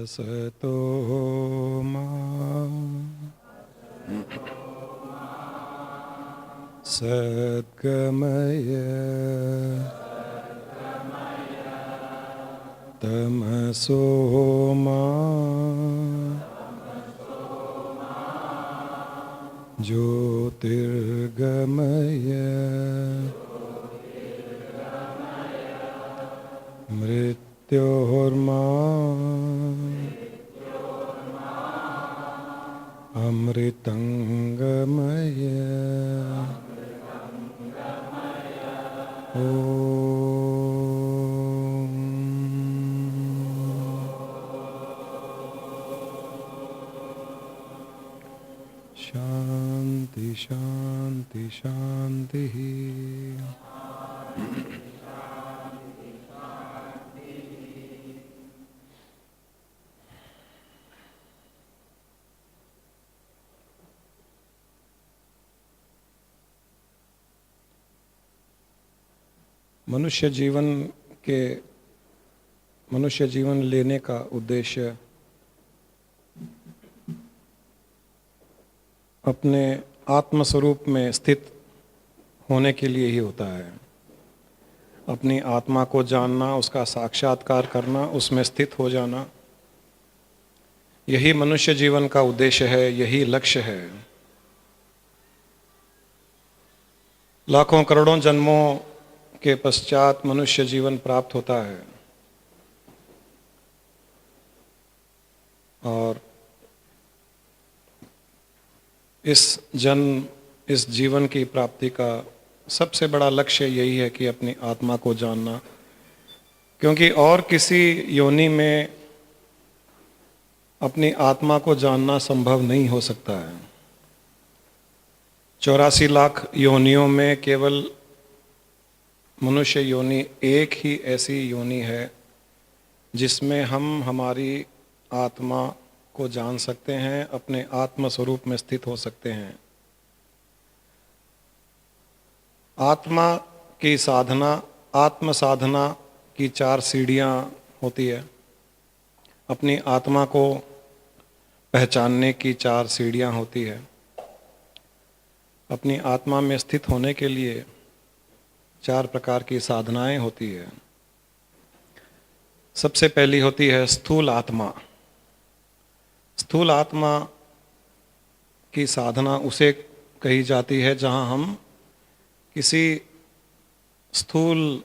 असतो मा सद्गमय तमसो मा ज्योतिर्गमय मृत्योर्मा अमृतंगमय शांति शांति शांति। मनुष्य जीवन लेने का उद्देश्य अपने आत्मस्वरूप में स्थित होने के लिए ही होता है। अपनी आत्मा को जानना, उसका साक्षात्कार करना, उसमें स्थित हो जाना, यही मनुष्य जीवन का उद्देश्य है, यही लक्ष्य है। लाखों करोड़ों जन्मों के पश्चात मनुष्य जीवन प्राप्त होता है और इस जीवन की प्राप्ति का सबसे बड़ा लक्ष्य यही है कि अपनी आत्मा को जानना, क्योंकि और किसी योनि में अपनी आत्मा को जानना संभव नहीं हो सकता है। 84 लाख योनियों में केवल मनुष्य योनि एक ही ऐसी योनि है जिसमें हम हमारी आत्मा को जान सकते हैं, अपने आत्म स्वरूप में स्थित हो सकते हैं। आत्मा की साधना, आत्म साधना की 4 सीढ़ियां होती है। अपनी आत्मा को पहचानने की 4 सीढ़ियां होती है। अपनी आत्मा में स्थित होने के लिए 4 प्रकार की साधनाएं होती है। सबसे पहली होती है स्थूल आत्मा। स्थूल आत्मा की साधना उसे कही जाती है जहां हम किसी स्थूल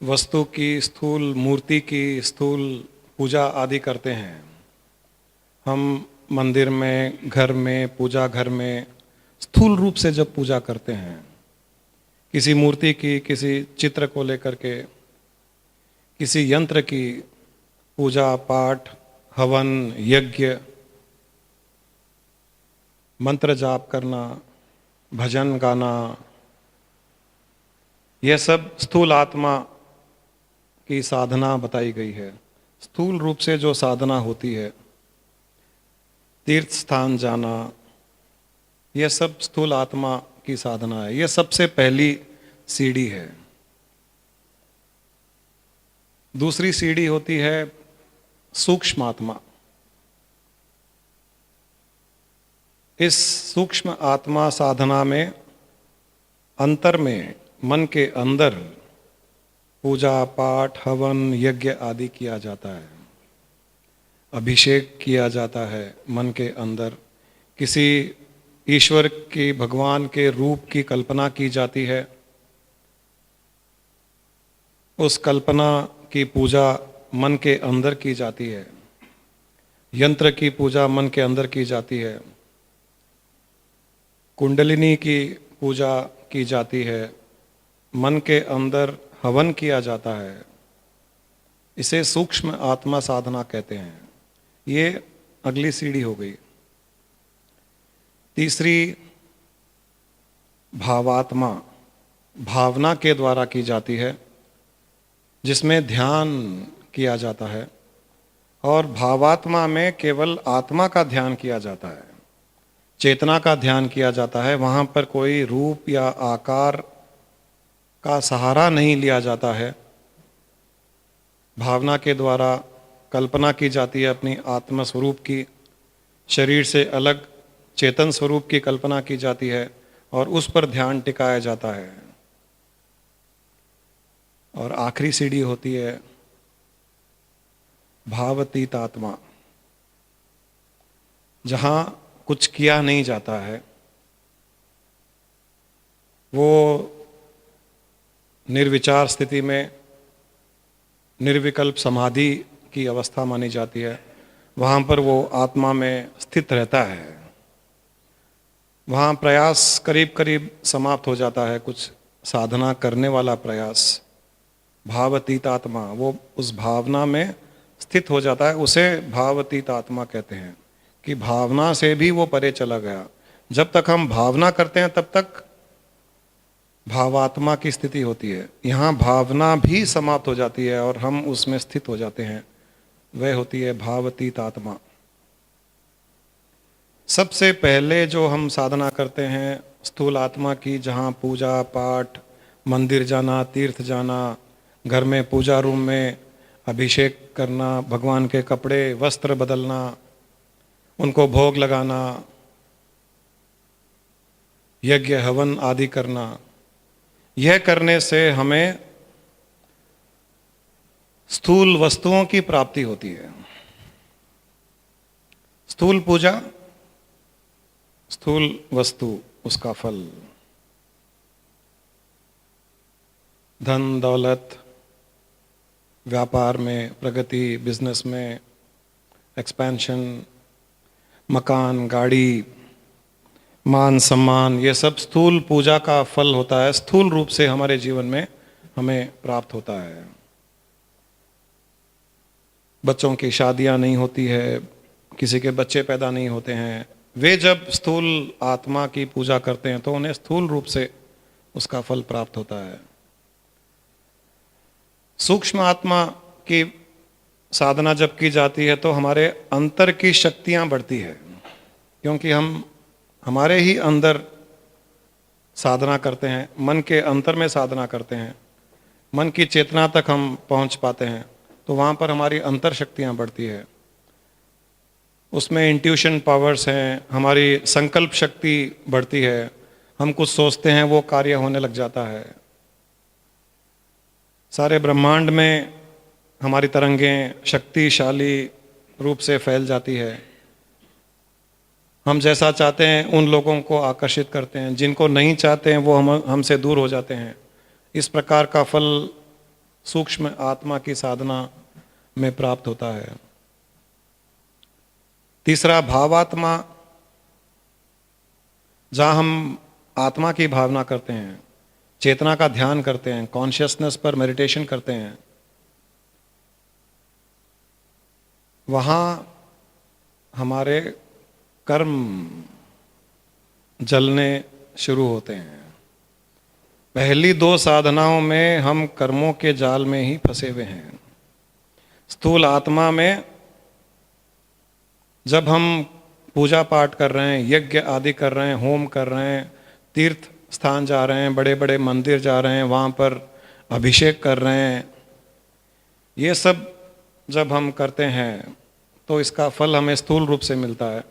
वस्तु की, स्थूल मूर्ति की, स्थूल पूजा आदि करते हैं। हम मंदिर में, घर में, पूजा घर में स्थूल रूप से जब पूजा करते हैं, किसी मूर्ति की, किसी चित्र को लेकर के, किसी यंत्र की पूजा पाठ, हवन, यज्ञ, मंत्र जाप करना, भजन गाना, यह सब स्थूल आत्मा की साधना बताई गई है। स्थूल रूप से जो साधना होती है, तीर्थ स्थान जाना, यह सब स्थूल आत्मा की साधना है। यह सबसे पहली सीढ़ी है। दूसरी सीढ़ी होती है सूक्ष्म आत्मा। इस सूक्ष्म आत्मा साधना में अंतर में, मन के अंदर पूजा पाठ, हवन, यज्ञ आदि किया जाता है। अभिषेक किया जाता है मन के अंदर। किसी ईश्वर की, भगवान के रूप की कल्पना की जाती है। उस कल्पना की पूजा मन के अंदर की जाती है। यंत्र की पूजा मन के अंदर की जाती है। कुंडलिनी की पूजा की जाती है। मन के अंदर हवन किया जाता है। इसे सूक्ष्म आत्मा साधना कहते हैं। ये अगली सीढ़ी हो गई। तीसरी भावात्मा, भावना के द्वारा की जाती है, जिसमें ध्यान किया जाता है। और भावात्मा में केवल आत्मा का ध्यान किया जाता है, चेतना का ध्यान किया जाता है। वहाँ पर कोई रूप या आकार का सहारा नहीं लिया जाता है। भावना के द्वारा कल्पना की जाती है अपनी आत्म स्वरूप की, शरीर से अलग चेतन स्वरूप की कल्पना की जाती है और उस पर ध्यान टिकाया जाता है। और आखिरी सीढ़ी होती है भावातीत आत्मा, जहां कुछ किया नहीं जाता है, वो निर्विचार स्थिति में निर्विकल्प समाधि की अवस्था मानी जाती है। वहाँ पर वो आत्मा में स्थित रहता है। वहाँ प्रयास करीब करीब समाप्त हो जाता है, कुछ साधना करने वाला प्रयास। भावातीत आत्मा वो उस भावना में स्थित हो जाता है, उसे भावातीत आत्मा कहते हैं कि भावना से भी वो परे चला गया। जब तक हम भावना करते हैं तब तक भावात्मा की स्थिति होती है। यहाँ भावना भी समाप्त हो जाती है और हम उसमें स्थित हो जाते हैं, वह होती है भावातीत आत्मा। सबसे पहले जो हम साधना करते हैं स्थूल आत्मा की, जहाँ पूजा पाठ, मंदिर जाना, तीर्थ जाना, घर में पूजा रूम में अभिषेक करना, भगवान के कपड़े वस्त्र बदलना, उनको भोग लगाना, यज्ञ हवन आदि करना, यह करने से हमें स्थूल वस्तुओं की प्राप्ति होती है। स्थूल पूजा, स्थूल वस्तु, उसका फल, धन दौलत, व्यापार में प्रगति, बिजनेस में एक्सपेंशन, मकान गाड़ी, मान सम्मान, ये सब स्थूल पूजा का फल होता है, स्थूल रूप से हमारे जीवन में हमें प्राप्त होता है। बच्चों की शादियां नहीं होती है, किसी के बच्चे पैदा नहीं होते हैं, वे जब स्थूल आत्मा की पूजा करते हैं तो उन्हें स्थूल रूप से उसका फल प्राप्त होता है। सूक्ष्म आत्मा की साधना जब की जाती है तो हमारे अंतर की शक्तियां बढ़ती है, क्योंकि हम हमारे ही अंदर साधना करते हैं, मन के अंतर में साधना करते हैं, मन की चेतना तक हम पहुंच पाते हैं, तो वहाँ पर हमारी अंतर शक्तियाँ बढ़ती है। उसमें इंट्यूशन पावर्स हैं, हमारी संकल्प शक्ति बढ़ती है, हम कुछ सोचते हैं वो कार्य होने लग जाता है। सारे ब्रह्मांड में हमारी तरंगें शक्तिशाली रूप से फैल जाती है। हम जैसा चाहते हैं उन लोगों को आकर्षित करते हैं, जिनको नहीं चाहते हैं वो हमसे दूर हो जाते हैं। इस प्रकार का फल सूक्ष्म आत्मा की साधना में प्राप्त होता है। तीसरा भावात्मा, जहाँ हम आत्मा की भावना करते हैं, चेतना का ध्यान करते हैं, कॉन्शियसनेस पर मेडिटेशन करते हैं, वहाँ हमारे कर्म जलने शुरू होते हैं। पहली दो साधनाओं में हम कर्मों के जाल में ही फंसे हुए हैं। स्थूल आत्मा में जब हम पूजा पाठ कर रहे हैं, यज्ञ आदि कर रहे हैं, होम कर रहे हैं, तीर्थ स्थान जा रहे हैं, बड़े बड़े मंदिर जा रहे हैं, वहाँ पर अभिषेक कर रहे हैं, ये सब जब हम करते हैं तो इसका फल हमें स्थूल रूप से मिलता है।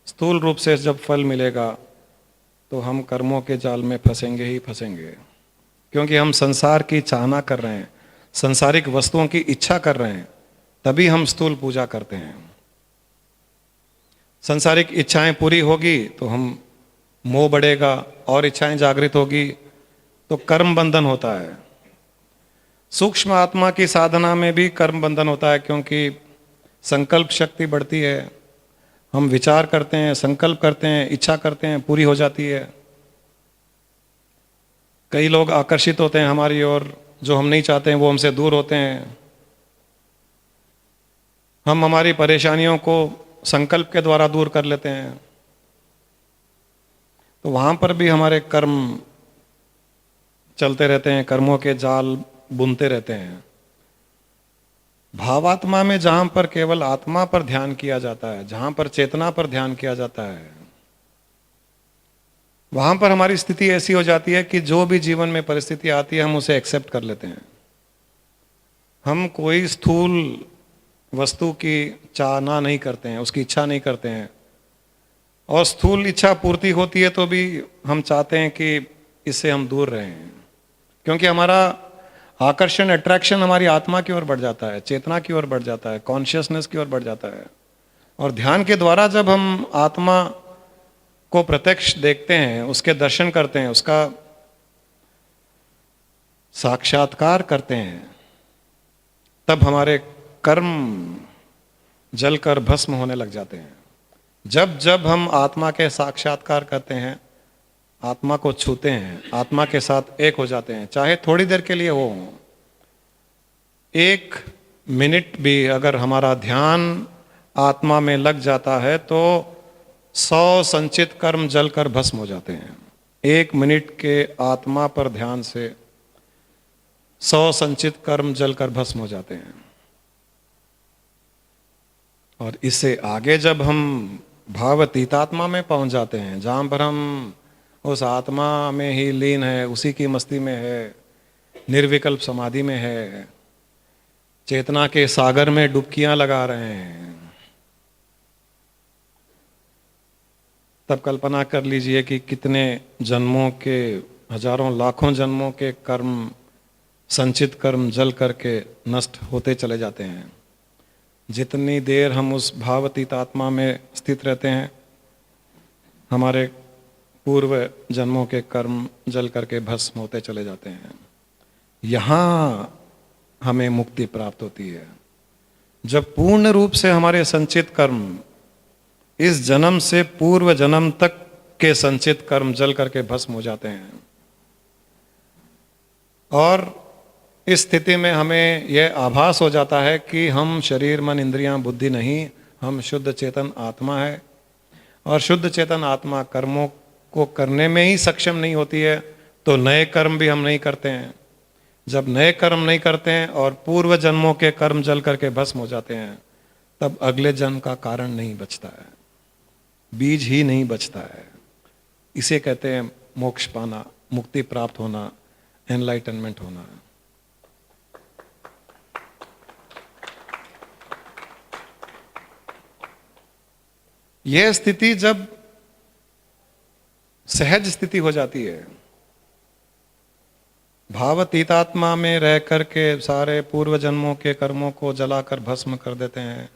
स्थूल रूप से जब फल मिलेगा तो हम कर्मों के जाल में फंसेंगे ही फंसेंगे, क्योंकि हम संसार की चाहना कर रहे हैं, संसारिक वस्तुओं की इच्छा कर रहे हैं, तभी हम स्थूल पूजा करते हैं। संसारिक इच्छाएं पूरी होगी तो हम मोह बढ़ेगा, और इच्छाएं जागृत होगी तो कर्म बंधन होता है। सूक्ष्म आत्मा की साधना में भी कर्म बंधन होता है, क्योंकि संकल्प शक्ति बढ़ती है। हम विचार करते हैं, संकल्प करते हैं, इच्छा करते हैं, पूरी हो जाती है। कई लोग आकर्षित होते हैं हमारी ओर, जो हम नहीं चाहते हैं वो हमसे दूर होते हैं। हम हमारी परेशानियों को संकल्प के द्वारा दूर कर लेते हैं, तो वहाँ पर भी हमारे कर्म चलते रहते हैं, कर्मों के जाल बुनते रहते हैं। भावात्मा में जहाँ पर केवल आत्मा पर ध्यान किया जाता है, जहाँ पर चेतना पर ध्यान किया जाता है, वहाँ पर हमारी स्थिति ऐसी हो जाती है कि जो भी जीवन में परिस्थिति आती है हम उसे एक्सेप्ट कर लेते हैं। हम कोई स्थूल वस्तु की चाहना नहीं करते हैं, उसकी इच्छा नहीं करते हैं, और स्थूल इच्छा पूर्ति होती है तो भी हम चाहते हैं कि इससे हम दूर रहें, क्योंकि हमारा आकर्षण, अट्रैक्शन हमारी आत्मा की ओर बढ़ जाता है, चेतना की ओर बढ़ जाता है, कॉन्शियसनेस की ओर बढ़ जाता है। और ध्यान के द्वारा जब हम आत्मा को प्रत्यक्ष देखते हैं, उसके दर्शन करते हैं, उसका साक्षात्कार करते हैं, तब हमारे कर्म जलकर भस्म होने लग जाते हैं। जब जब हम आत्मा के साक्षात्कार करते हैं, आत्मा को छूते हैं, आत्मा के साथ एक हो जाते हैं, चाहे थोड़ी देर के लिए हो, 1 मिनट भी अगर हमारा ध्यान आत्मा में लग जाता है तो 100 संचित कर्म जलकर भस्म हो जाते हैं। 1 मिनट के आत्मा पर ध्यान से 100 संचित कर्म जलकर भस्म हो जाते हैं। और इससे आगे जब हम भावातीतात्मा में पहुंच जाते हैं, जहां पर हम उस आत्मा में ही लीन है, उसी की मस्ती में है, निर्विकल्प समाधि में है, चेतना के सागर में डुबकियां लगा रहे हैं, तब कल्पना कर लीजिए कि कितने जन्मों के, हजारों लाखों जन्मों के कर्म, संचित कर्म जल करके नष्ट होते चले जाते हैं। जितनी देर हम उस भावातीत आत्मा में स्थित रहते हैं, हमारे पूर्व जन्मों के कर्म जल करके भस्म होते चले जाते हैं। यहाँ हमें मुक्ति प्राप्त होती है जब पूर्ण रूप से हमारे संचित कर्म, इस जन्म से पूर्व जन्म तक के संचित कर्म जल करके भस्म हो जाते हैं। और इस स्थिति में हमें यह आभास हो जाता है कि हम शरीर, मन, इंद्रियां, बुद्धि नहीं, हम शुद्ध चेतन आत्मा है। और शुद्ध चेतन आत्मा कर्मों को करने में ही सक्षम नहीं होती है, तो नए कर्म भी हम नहीं करते हैं। जब नए कर्म नहीं करते हैं और पूर्व जन्मों के कर्म जल करके भस्म हो जाते हैं, तब अगले जन्म का कारण नहीं बचता है, बीज ही नहीं बचता है। इसे कहते हैं मोक्ष पाना, मुक्ति प्राप्त होना, एनलाइटनमेंट होना। यह स्थिति जब सहज स्थिति हो जाती है, भावातीतात्मा में रह करके सारे पूर्व जन्मों के कर्मों को जलाकर भस्म कर देते हैं,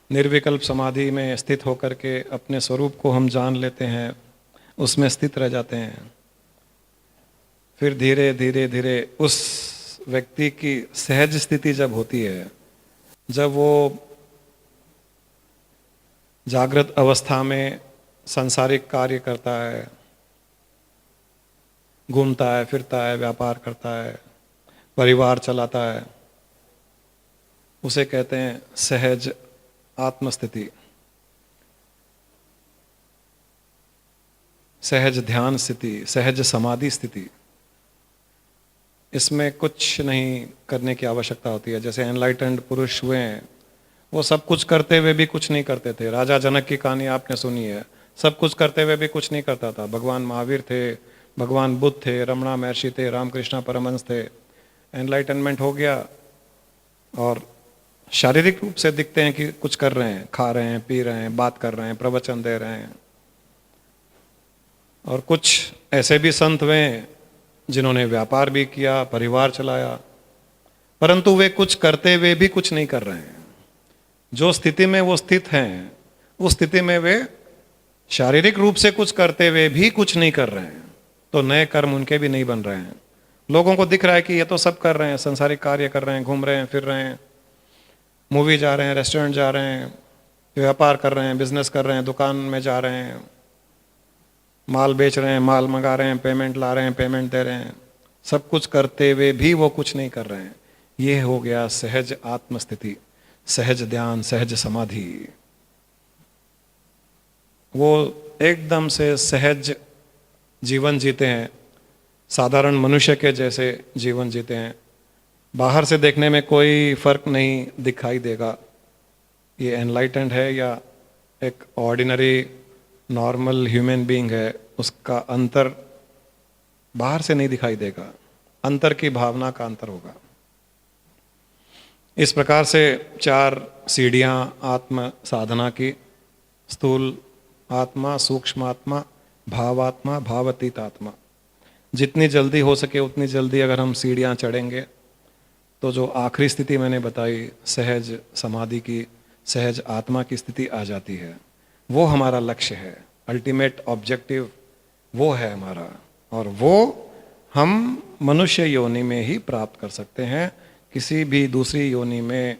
निर्विकल्प समाधि में स्थित होकर के अपने स्वरूप को हम जान लेते हैं, उसमें स्थित रह जाते हैं। फिर धीरे धीरे धीरे उस व्यक्ति की सहज स्थिति जब होती है, जब वो जागृत अवस्था में सांसारिक कार्य करता है, घूमता है, फिरता है, व्यापार करता है, परिवार चलाता है, उसे कहते हैं सहज आत्मस्थिति, सहज ध्यान स्थिति, सहज समाधि स्थिति। इसमें कुछ नहीं करने की आवश्यकता होती है। जैसे एनलाइटेंड पुरुष हुए हैं, वो सब कुछ करते हुए भी कुछ नहीं करते थे। राजा जनक की कहानी आपने सुनी है, सब कुछ करते हुए भी कुछ नहीं करता था। भगवान महावीर थे, भगवान बुद्ध थे, रमणा महर्षि थे, रामकृष्ण परमहंस थे। एनलाइटनमेंट हो गया और शारीरिक रूप से दिखते हैं कि कुछ कर रहे हैं, खा रहे हैं, पी रहे हैं, बात कर रहे हैं, प्रवचन दे रहे हैं। और कुछ ऐसे भी संत हुए जिन्होंने व्यापार भी किया, परिवार चलाया, परंतु वे कुछ करते हुए भी कुछ नहीं कर रहे हैं। जो स्थिति में वो स्थित हैं, उस स्थिति में वे शारीरिक रूप से कुछ करते हुए भी कुछ नहीं कर रहे हैं, तो नए कर्म उनके भी नहीं बन रहे हैं। लोगों को दिख रहा है कि ये तो सब कर रहे हैं, संसारिक कार्य कर रहे हैं, घूम रहे हैं, फिर रहे हैं, मूवी जा रहे हैं, रेस्टोरेंट जा रहे हैं, व्यापार कर रहे हैं, बिजनेस कर रहे हैं, दुकान में जा रहे हैं, माल बेच रहे हैं, माल मंगा रहे हैं, पेमेंट ला रहे हैं, पेमेंट दे रहे हैं। सब कुछ करते हुए भी वो कुछ नहीं कर रहे हैं। ये हो गया सहज आत्मस्थिति, सहज ध्यान, सहज समाधि। वो एकदम से सहज जीवन जीते हैं, साधारण मनुष्य के जैसे जीवन जीते हैं। बाहर से देखने में कोई फर्क नहीं दिखाई देगा, ये एनलाइटेंड है या एक ऑर्डिनरी नॉर्मल ह्यूमन बीइंग है, उसका अंतर बाहर से नहीं दिखाई देगा। अंतर की भावना का अंतर होगा। इस प्रकार से 4 सीढ़ियाँ आत्म साधना की: स्थूल आत्मा, सूक्ष्म आत्मा, भावात्मा, भावातीत आत्मा। जितनी जल्दी हो सके उतनी जल्दी अगर हम सीढ़ियाँ चढ़ेंगे तो जो आखिरी स्थिति मैंने बताई, सहज समाधि की, सहज आत्मा की स्थिति आ जाती है। वो हमारा लक्ष्य है, अल्टीमेट ऑब्जेक्टिव वो है हमारा, और वो हम मनुष्य योनि में ही प्राप्त कर सकते हैं। किसी भी दूसरी योनि में,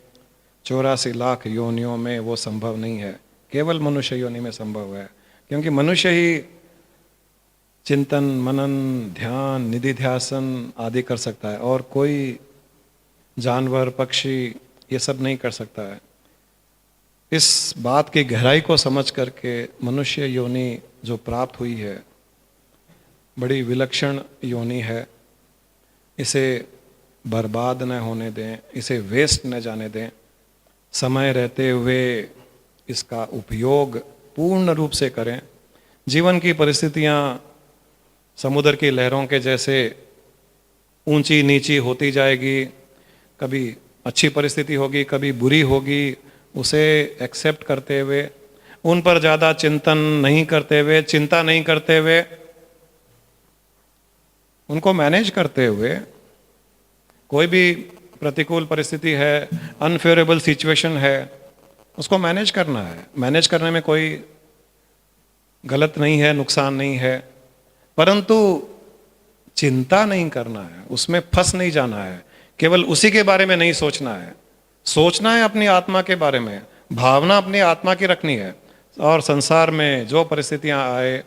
84 लाख योनियों में वो संभव नहीं है, केवल मनुष्य योनि में संभव है। क्योंकि मनुष्य ही चिंतन, मनन, ध्यान, निधिध्यासन आदि कर सकता है, और कोई जानवर, पक्षी ये सब नहीं कर सकता है। इस बात की गहराई को समझ करके मनुष्य योनि जो प्राप्त हुई है, बड़ी विलक्षण योनि है, इसे बर्बाद न होने दें, इसे वेस्ट न जाने दें। समय रहते हुए इसका उपयोग पूर्ण रूप से करें। जीवन की परिस्थितियाँ समुद्र की लहरों के जैसे ऊंची नीची होती जाएगी, कभी अच्छी परिस्थिति होगी, कभी बुरी होगी, उसे एक्सेप्ट करते हुए, उन पर ज़्यादा चिंतन नहीं करते हुए, चिंता नहीं करते हुए, उनको मैनेज करते हुए, कोई भी प्रतिकूल परिस्थिति है, अनफेवरेबल सिचुएशन है, उसको मैनेज करना है। मैनेज करने में कोई गलत नहीं है, नुकसान नहीं है, परंतु चिंता नहीं करना है, उसमें फंस नहीं जाना है, केवल उसी के बारे में नहीं सोचना है। सोचना है अपनी आत्मा के बारे में, भावना अपनी आत्मा की रखनी है, और संसार में जो परिस्थितियां आए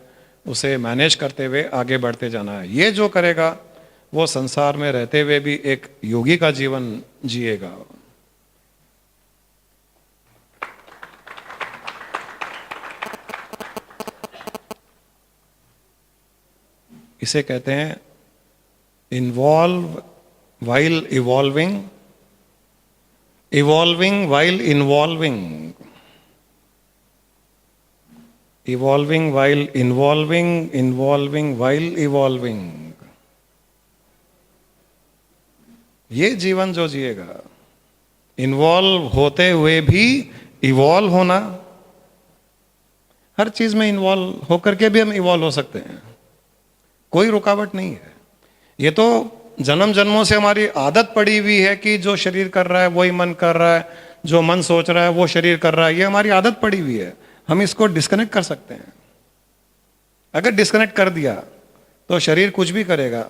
उसे मैनेज करते हुए आगे बढ़ते जाना है। ये जो करेगा वो संसार में रहते हुए भी एक योगी का जीवन जिएगा। इसे कहते हैं involve while evolving, evolving while involving, evolving while involving, involving while evolving। ये जीवन जो जिएगा, इन्वॉल्व होते हुए भी इवॉल्व होना, हर चीज में इन्वॉल्व होकर के भी हम इवॉल्व हो सकते हैं, कोई रुकावट नहीं है। ये तो जन्म जन्मों से हमारी आदत पड़ी हुई है कि जो शरीर कर रहा है वही मन कर रहा है, जो मन सोच रहा है वो शरीर कर रहा है, ये हमारी आदत पड़ी हुई है। हम इसको डिस्कनेक्ट कर सकते हैं। अगर डिस्कनेक्ट कर दिया तो शरीर कुछ भी करेगा,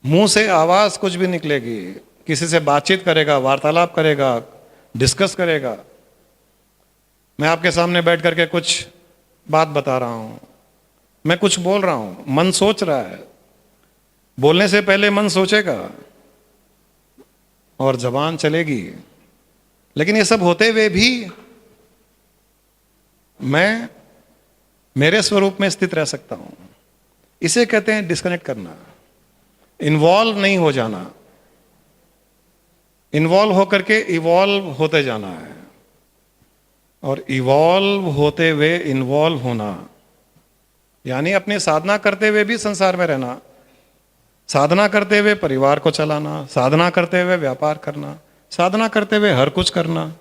मुंह से आवाज कुछ भी निकलेगी, किसी से बातचीत करेगा, वार्तालाप करेगा, डिस्कस करेगा। मैं आपके सामने बैठ करके कुछ बात बता रहा हूं, मैं कुछ बोल रहा हूं, मन सोच रहा है, बोलने से पहले मन सोचेगा और जबान चलेगी, लेकिन ये सब होते हुए भी मैं मेरे स्वरूप में स्थित रह सकता हूं। इसे कहते हैं डिस्कनेक्ट करना, इन्वॉल्व नहीं हो जाना। इन्वॉल्व होकर के इवॉल्व होते जाना है, और इवॉल्व होते हुए इन्वॉल्व होना यानी अपनी साधना करते हुए भी संसार में रहना, साधना करते हुए परिवार को चलाना, साधना करते हुए व्यापार करना, साधना करते हुए हर कुछ करना।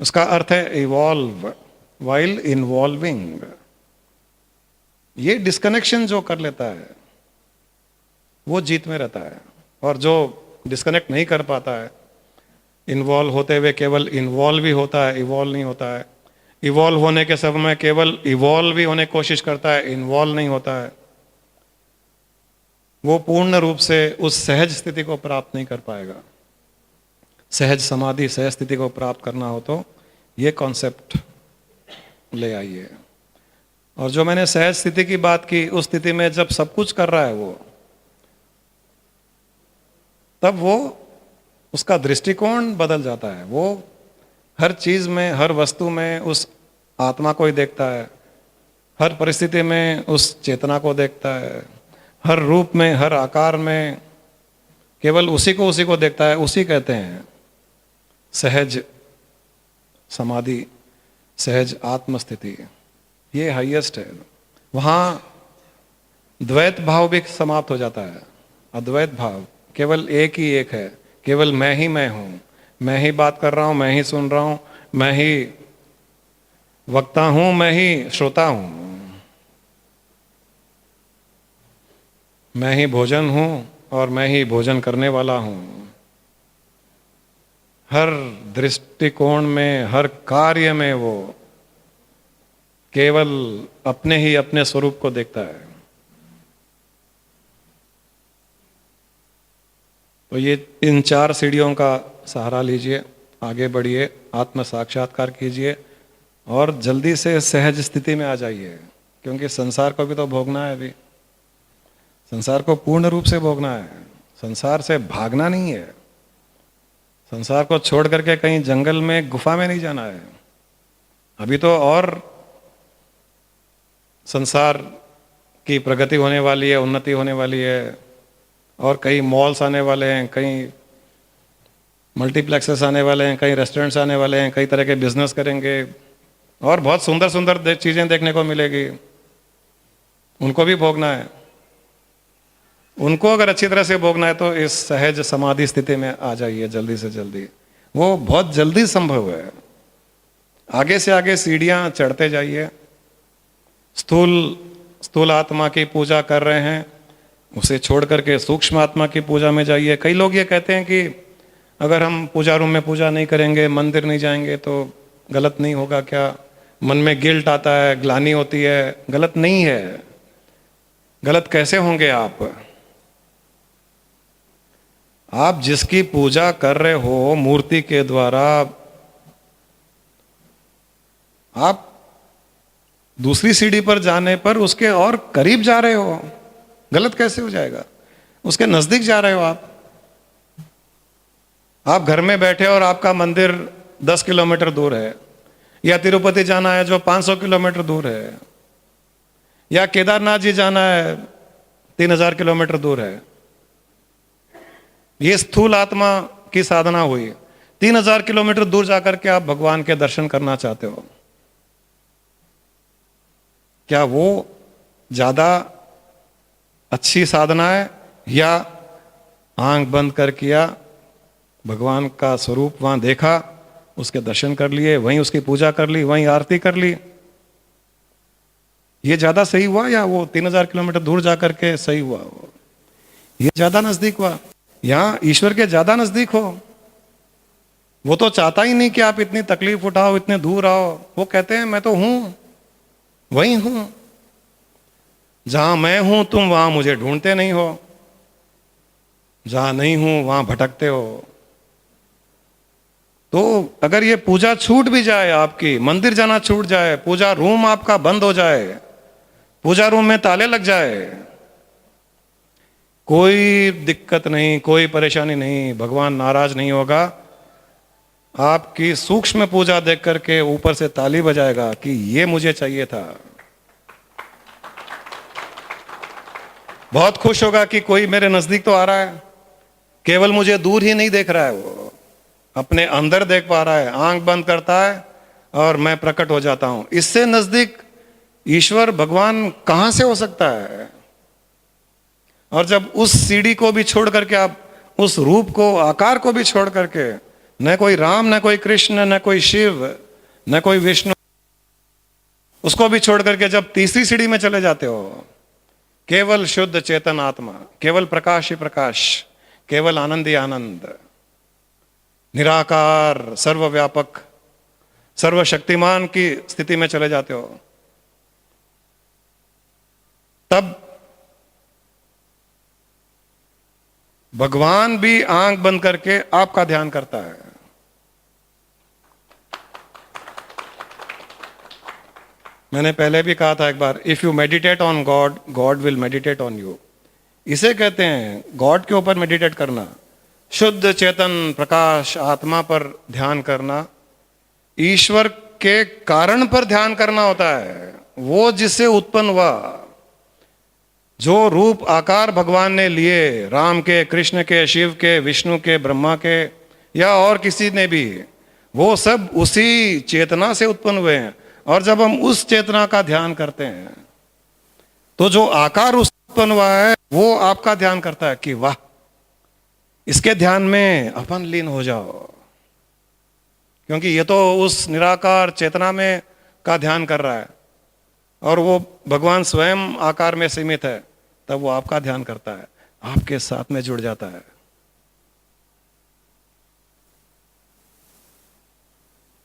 उसका अर्थ है इवॉल्व वाइल इन्वॉल्विंग। ये डिस्कनेक्शन जो कर लेता है वो जीत में रहता है, और जो डिस्कनेक्ट नहीं कर पाता है, इन्वॉल्व होते हुए केवल इन्वॉल्व ही होता है, इवॉल्व नहीं होता है। इवॉल्व होने के समय में केवल इवॉल्व भी होने की कोशिश करता है, इन्वॉल्व नहीं होता है, वो पूर्ण रूप से उस सहज स्थिति को प्राप्त नहीं कर पाएगा। सहज समाधि, सहज स्थिति को प्राप्त करना हो तो ये कॉन्सेप्ट ले आइए। और जो मैंने सहज स्थिति की बात की, उस स्थिति में जब सब कुछ कर रहा है वो, तब वो उसका दृष्टिकोण बदल जाता है। वो हर चीज में, हर वस्तु में उस आत्मा को ही देखता है, हर परिस्थिति में उस चेतना को देखता है, हर रूप में, हर आकार में केवल उसी को देखता है। उसी कहते हैं सहज समाधि, सहज आत्मस्थिति। ये हाईएस्ट है। वहाँ द्वैत भाव भी समाप्त हो जाता है। अद्वैत भाव, केवल एक ही एक है, केवल मैं ही मैं हूं। मैं ही बात कर रहा हूं, मैं ही सुन रहा हूं, मैं ही वक्ता हूं, मैं ही श्रोता हूं, मैं ही भोजन हूं और मैं ही भोजन करने वाला हूं। हर दृष्टिकोण में, हर कार्य में वो केवल अपने ही अपने स्वरूप को देखता है। तो ये इन 4 सीढ़ियों का सहारा लीजिए, आगे बढ़िए, आत्म साक्षात्कार कीजिए और जल्दी से सहज स्थिति में आ जाइए, क्योंकि संसार को भी तो भोगना है। अभी संसार को पूर्ण रूप से भोगना है, संसार से भागना नहीं है, संसार को छोड़ करके कहीं जंगल में गुफा में नहीं जाना है। अभी तो और संसार की प्रगति होने वाली है, उन्नति होने वाली है, और कई मॉल्स आने वाले हैं, कई मल्टीप्लेक्सेस आने वाले हैं, कई रेस्टोरेंट्स आने वाले हैं, कई तरह के बिजनेस करेंगे और बहुत सुंदर सुंदर चीज़ें देखने को मिलेगी। उनको भी भोगना है। उनको अगर अच्छी तरह से भोगना है तो इस सहज समाधि स्थिति में आ जाइए जल्दी से जल्दी। वो बहुत जल्दी संभव है। आगे से आगे सीढ़ियां चढ़ते जाइए। स्थूल आत्मा की पूजा कर रहे हैं, उसे छोड़ करके सूक्ष्म आत्मा की पूजा में जाइए। कई लोग ये कहते हैं कि अगर हम पूजा रूम में पूजा नहीं करेंगे, मंदिर नहीं जाएंगे तो गलत नहीं होगा क्या? मन में गिल्ट आता है, ग्लानि होती है। गलत नहीं है। गलत कैसे होंगे आप जिसकी पूजा कर रहे हो मूर्ति के द्वारा, आप दूसरी सीढ़ी पर जाने पर उसके और करीब जा रहे हो। गलत कैसे हो जाएगा? उसके नजदीक जा रहे हो आप घर में बैठे और आपका मंदिर 10 किलोमीटर दूर है, या तिरुपति जाना है जो 500 किलोमीटर दूर है, या केदारनाथ जी जाना है 3000 किलोमीटर दूर है। ये स्थूल आत्मा की साधना हुई। 3000 किलोमीटर दूर जाकर के आप भगवान के दर्शन करना चाहते हो। क्या वो ज्यादा अच्छी साधना है, या आंख बंद कर किया, भगवान का स्वरूप वहां देखा, उसके दर्शन कर लिए, वहीं उसकी पूजा कर ली, वहीं आरती कर ली? ये ज्यादा सही हुआ या वो 3000 किलोमीटर दूर जाकर के सही हुआ? ये ज्यादा नजदीक हुआ। यहां ईश्वर के ज्यादा नजदीक हो। वो तो चाहता ही नहीं कि आप इतनी तकलीफ उठाओ, इतने दूर आओ। वो कहते हैं मैं तो हूं, वहीं हूं। जहां मैं हूं तुम वहां मुझे ढूंढते नहीं हो, जहां नहीं हूं वहां भटकते हो। तो अगर ये पूजा छूट भी जाए, आपकी मंदिर जाना छूट जाए, पूजा रूम आपका बंद हो जाए, पूजा रूम में ताले लग जाए, कोई दिक्कत नहीं, कोई परेशानी नहीं। भगवान नाराज नहीं होगा। आपकी सूक्ष्म पूजा देख करके ऊपर से ताली बजाएगा कि ये मुझे चाहिए था। बहुत खुश होगा कि कोई मेरे नजदीक तो आ रहा है, केवल मुझे दूर ही नहीं देख रहा है, वो अपने अंदर देख पा रहा है। आंख बंद करता है और मैं प्रकट हो जाता हूं। इससे नजदीक ईश्वर भगवान कहां से हो सकता है? और जब उस सीढ़ी को भी छोड़ करके आप उस रूप को, आकार को भी छोड़ करके, न कोई राम, न कोई कृष्ण, न कोई शिव, न कोई विष्णु, उसको भी छोड़ करके जब तीसरी सीढ़ी में चले जाते हो, केवल शुद्ध चेतन आत्मा, केवल प्रकाश ही प्रकाश, केवल आनंद ही आनंद, निराकार, सर्वव्यापक, सर्वशक्तिमान की स्थिति में चले जाते हो, तब भगवान भी आंख बंद करके आपका ध्यान करता है। मैंने पहले भी कहा था एक बार, if you meditate on God, God will meditate on you. इसे कहते हैं गॉड के ऊपर मेडिटेट करना, शुद्ध चेतन प्रकाश आत्मा पर ध्यान करना। ईश्वर के कारण पर ध्यान करना होता है, वो जिससे उत्पन्न हुआ, जो रूप आकार भगवान ने लिए, राम के, कृष्ण के, शिव के, विष्णु के, ब्रह्मा के, या और किसी ने भी, वो सब उसी चेतना से उत्पन्न हुए हैं। और जब हम उस चेतना का ध्यान करते हैं तो जो आकार उत्पन्न हुआ है वो आपका ध्यान करता है कि वाह, इसके ध्यान में अपन लीन हो जाओ, क्योंकि ये तो उस निराकार चेतना में का ध्यान कर रहा है और वो भगवान स्वयं आकार में सीमित है, तब वो आपका ध्यान करता है, आपके साथ में जुड़ जाता है।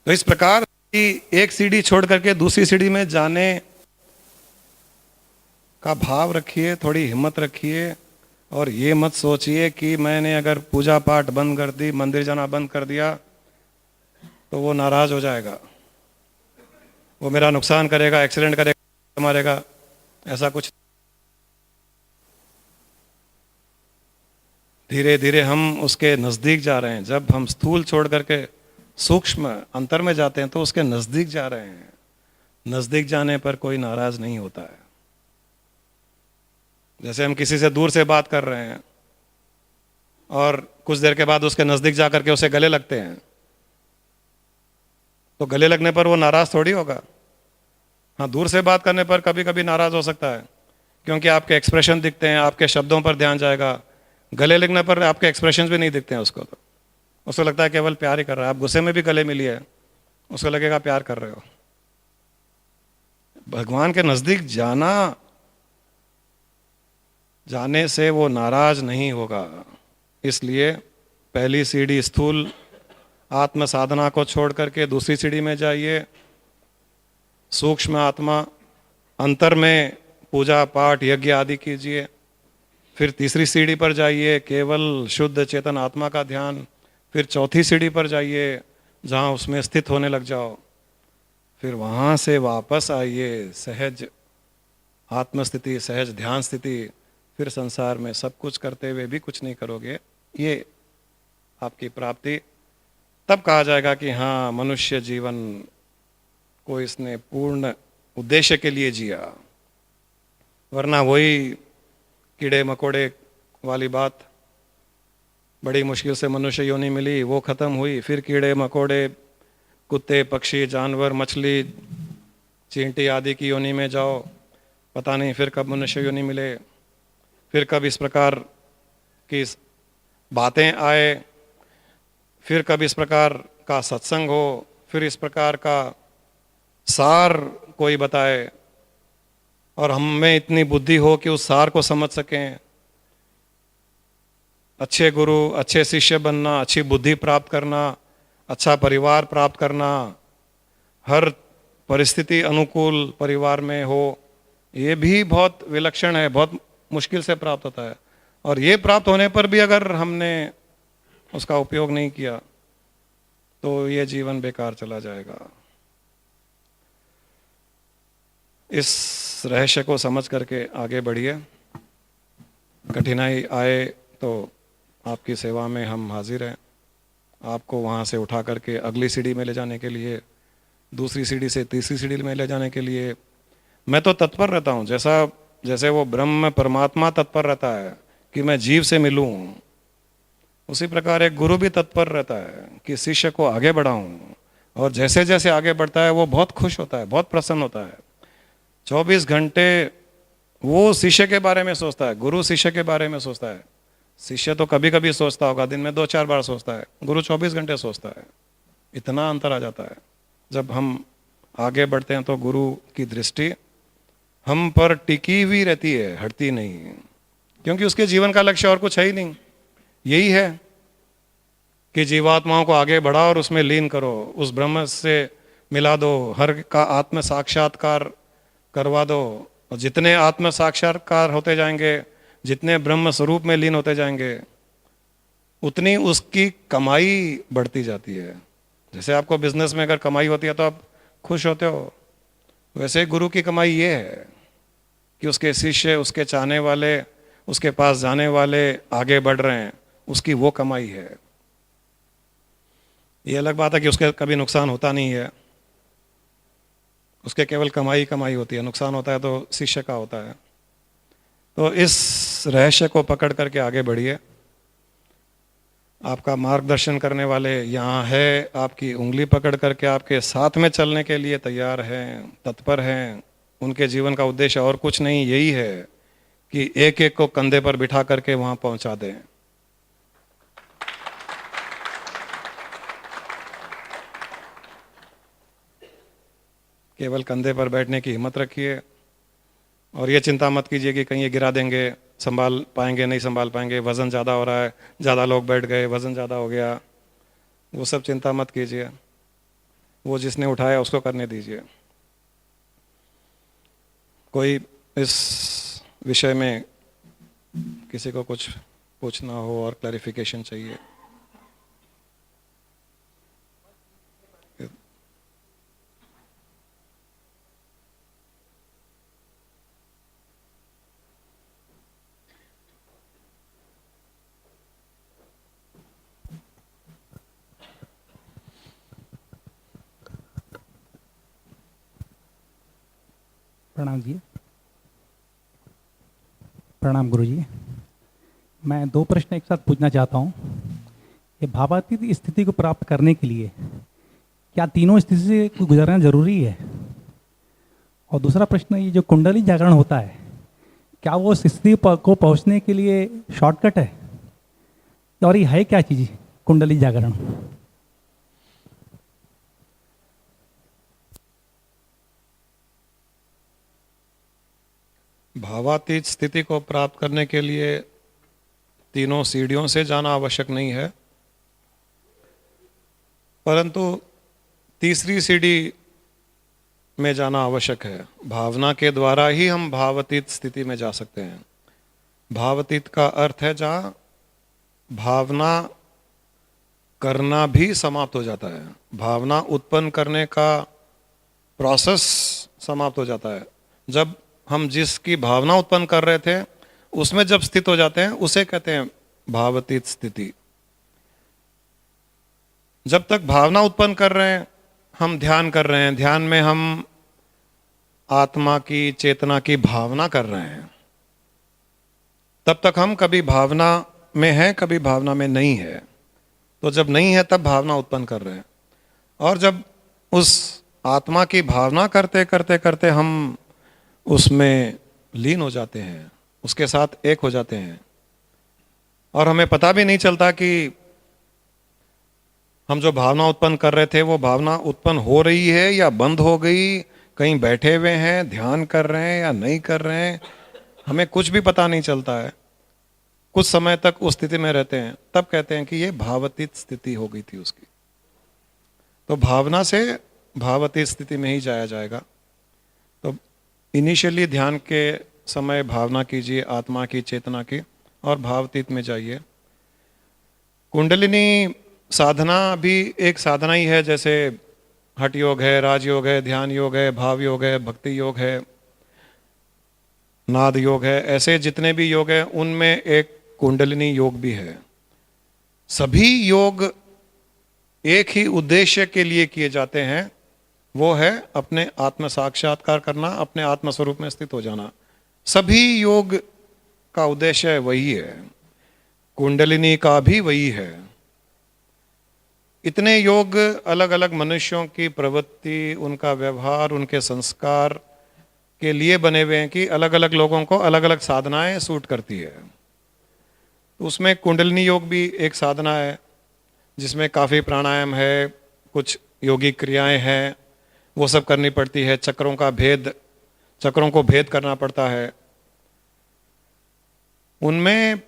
तो इस प्रकार की एक सीढ़ी छोड़ करके दूसरी सीढ़ी में जाने का भाव रखिए, थोड़ी हिम्मत रखिए, और ये मत सोचिए कि मैंने अगर पूजा पाठ बंद कर दी, मंदिर जाना बंद कर दिया तो वो नाराज हो जाएगा, वो मेरा नुकसान करेगा, एक्सीडेंट करेगा, मारेगा। ऐसा कुछ। धीरे धीरे हम उसके नजदीक जा रहे हैं। जब हम स्थूल छोड़ करके सूक्ष्म अंतर में जाते हैं तो उसके नजदीक जा रहे हैं। नजदीक जाने पर कोई नाराज नहीं होता है। जैसे हम किसी से दूर से बात कर रहे हैं और कुछ देर के बाद उसके नजदीक जा करके उसे गले लगते हैं, तो गले लगने पर वो नाराज थोड़ी होगा। हाँ, दूर से बात करने पर कभी कभी नाराज हो सकता है, क्योंकि आपके एक्सप्रेशन दिखते हैं, आपके शब्दों पर ध्यान जाएगा। गले लगने पर आपके एक्सप्रेशन भी नहीं दिखते हैं उसको, तो उसको लगता है केवल प्यार ही कर रहा है। आप गुस्से में भी गले मिलिए, उसको लगेगा प्यार कर रहे हो। भगवान के नजदीक जाने से वो नाराज नहीं होगा। इसलिए पहली सीढ़ी स्थूल आत्म साधना को छोड़ करके दूसरी सीढ़ी में जाइए, सूक्ष्म आत्मा अंतर में पूजा पाठ यज्ञ आदि कीजिए। फिर तीसरी सीढ़ी पर जाइए, केवल शुद्ध चेतन आत्मा का ध्यान। फिर चौथी सीढ़ी पर जाइए, जहाँ उसमें स्थित होने लग जाओ। फिर वहाँ से वापस आइए, सहज आत्मस्थिति, सहज ध्यान स्थिति। फिर संसार में सब कुछ करते हुए भी कुछ नहीं करोगे, ये आपकी प्राप्ति। तब कहा जाएगा कि हाँ, मनुष्य जीवन को इसने पूर्ण उद्देश्य के लिए जिया। वरना वही कीड़े मकोड़े वाली बात, बड़ी मुश्किल से मनुष्य योनि मिली, वो खत्म हुई, फिर कीड़े मकोड़े, कुत्ते, पक्षी, जानवर, मछली, चींटी आदि की योनि में जाओ, पता नहीं फिर कब मनुष्य योनि मिले, फिर कब इस प्रकार की बातें आए, फिर कब इस प्रकार का सत्संग हो, फिर इस प्रकार का सार कोई बताए और हम में इतनी बुद्धि हो कि उस सार को समझ सकें। अच्छे गुरु, अच्छे शिष्य बनना, अच्छी बुद्धि प्राप्त करना, अच्छा परिवार प्राप्त करना, हर परिस्थिति अनुकूल परिवार में हो, ये भी बहुत विलक्षण है, बहुत मुश्किल से प्राप्त होता है। और ये प्राप्त होने पर भी अगर हमने उसका उपयोग नहीं किया तो ये जीवन बेकार चला जाएगा। इस रहस्य को समझ करके आगे बढ़िए। कठिनाई आए तो आपकी सेवा में हम हाजिर हैं, आपको वहाँ से उठा करके अगली सीढ़ी में ले जाने के लिए, दूसरी सीढ़ी से तीसरी सीढ़ी में ले जाने के लिए मैं तो तत्पर रहता हूँ। जैसे वो ब्रह्म परमात्मा तत्पर रहता है कि मैं जीव से मिलूं, उसी प्रकार एक गुरु भी तत्पर रहता है कि शिष्य को आगे बढ़ाऊं। और जैसे जैसे आगे बढ़ता है वो बहुत खुश होता है, बहुत प्रसन्न होता है। 24 घंटे वो शिष्य के बारे में सोचता है, गुरु शिष्य के बारे में सोचता है। शिष्य तो कभी कभी सोचता होगा, दिन में 2-4 बार सोचता है, गुरु 24 घंटे सोचता है। इतना अंतर आ जाता है। जब हम आगे बढ़ते हैं तो गुरु की दृष्टि हम पर टिकी हुई रहती है, हटती नहीं, क्योंकि उसके जीवन का लक्ष्य और कुछ है ही नहीं। यही है कि जीवात्माओं को आगे बढ़ाओ और उसमें लीन करो, उस ब्रह्म से मिला दो, हर का आत्म साक्षात्कार करवा दो। और जितने आत्म साक्षात्कार होते जाएंगे, जितने ब्रह्म स्वरूप में लीन होते जाएंगे, उतनी उसकी कमाई बढ़ती जाती है। जैसे आपको बिजनेस में अगर कमाई होती है तो आप खुश होते हो, वैसे गुरु की कमाई ये है कि उसके शिष्य, उसके चाहने वाले, उसके पास जाने वाले आगे बढ़ रहे हैं, उसकी वो कमाई है। ये अलग बात है कि उसके कभी नुकसान होता नहीं है, उसके केवल कमाई कमाई होती है, नुकसान होता है तो शिष्य का होता है। तो इस रहस्य को पकड़ करके आगे बढ़िए। आपका मार्गदर्शन करने वाले यहाँ है, आपकी उंगली पकड़ करके आपके साथ में चलने के लिए तैयार हैं, तत्पर हैं। उनके जीवन का उद्देश्य और कुछ नहीं, यही है कि एक एक को कंधे पर बिठा करके वहाँ पहुँचा दें। केवल कंधे पर बैठने की हिम्मत रखिए और ये चिंता मत कीजिए कि कहीं ये गिरा देंगे, संभाल पाएंगे नहीं संभाल पाएंगे, वज़न ज़्यादा हो रहा है, ज़्यादा लोग बैठ गए, वज़न ज़्यादा हो गया, वो सब चिंता मत कीजिए। वो जिसने उठाया उसको करने दीजिए। कोई इस विषय में किसी को कुछ पूछना हो और क्लैरिफिकेशन चाहिए? प्रणाम जी। प्रणाम गुरु जी। मैं दो प्रश्न एक साथ पूछना चाहता हूँ। ये भावातीत स्थिति को प्राप्त करने के लिए क्या तीनों स्थिति से गुजरना जरूरी है? और दूसरा प्रश्न, ये जो कुंडली जागरण होता है, क्या वो उस स्थिति को पहुँचने के लिए शॉर्टकट है? और ये है क्या चीज़ कुंडली जागरण? भावातीत स्थिति को प्राप्त करने के लिए तीनों सीढ़ियों से जाना आवश्यक नहीं है, परंतु तीसरी सीढ़ी में जाना आवश्यक है। भावना के द्वारा ही हम भावातीत स्थिति में जा सकते हैं। भावातीत का अर्थ है जहाँ भावना करना भी समाप्त हो जाता है, भावना उत्पन्न करने का प्रोसेस समाप्त हो जाता है। जब हम जिसकी भावना उत्पन्न कर रहे थे उसमें जब स्थित हो जाते हैं उसे कहते हैं भावातीत स्थिति। जब तक भावना उत्पन्न कर रहे हैं, हम ध्यान कर रहे हैं, ध्यान में हम आत्मा की चेतना की भावना कर रहे हैं, तब तक हम कभी भावना में हैं, कभी भावना में नहीं है। तो जब नहीं है तब भावना उत्पन्न कर रहे हैं, और जब उस आत्मा की भावना करते करते करते हम उसमें लीन हो जाते हैं, उसके साथ एक हो जाते हैं, और हमें पता भी नहीं चलता कि हम जो भावना उत्पन्न कर रहे थे वो भावना उत्पन्न हो रही है या बंद हो गई, कहीं बैठे हुए हैं ध्यान कर रहे हैं या नहीं कर रहे हैं, हमें कुछ भी पता नहीं चलता है। कुछ समय तक उस स्थिति में रहते हैं, तब कहते हैं कि ये भावातीत स्थिति हो गई थी उसकी। तो भावना से भावातीत स्थिति में ही जाया जाएगा। तो इनिशियली ध्यान के समय भावना कीजिए आत्मा की चेतना की, और भावातीत में जाइए। कुंडलिनी साधना भी एक साधना ही है, जैसे हठ योग है, राजयोग है, ध्यान योग है, भाव योग है, भक्ति योग है, नाद योग है, ऐसे जितने भी योग हैं उनमें एक कुंडलिनी योग भी है। सभी योग एक ही उद्देश्य के लिए किए जाते हैं, वो है अपने आत्म साक्षात्कार करना, अपने आत्म स्वरूप में स्थित हो जाना। सभी योग का उद्देश्य वही है, कुंडलिनी का भी वही है। इतने योग अलग अलग मनुष्यों की प्रवृत्ति, उनका व्यवहार, उनके संस्कार के लिए बने हुए हैं कि अलग अलग लोगों को अलग अलग साधनाएं सूट करती है। तो उसमें कुंडलिनी योग भी एक साधना है, जिसमें काफ़ी प्राणायाम है, कुछ योगिक क्रियाएं हैं, वो सब करनी पड़ती है। चक्रों को भेद करना पड़ता है। उनमें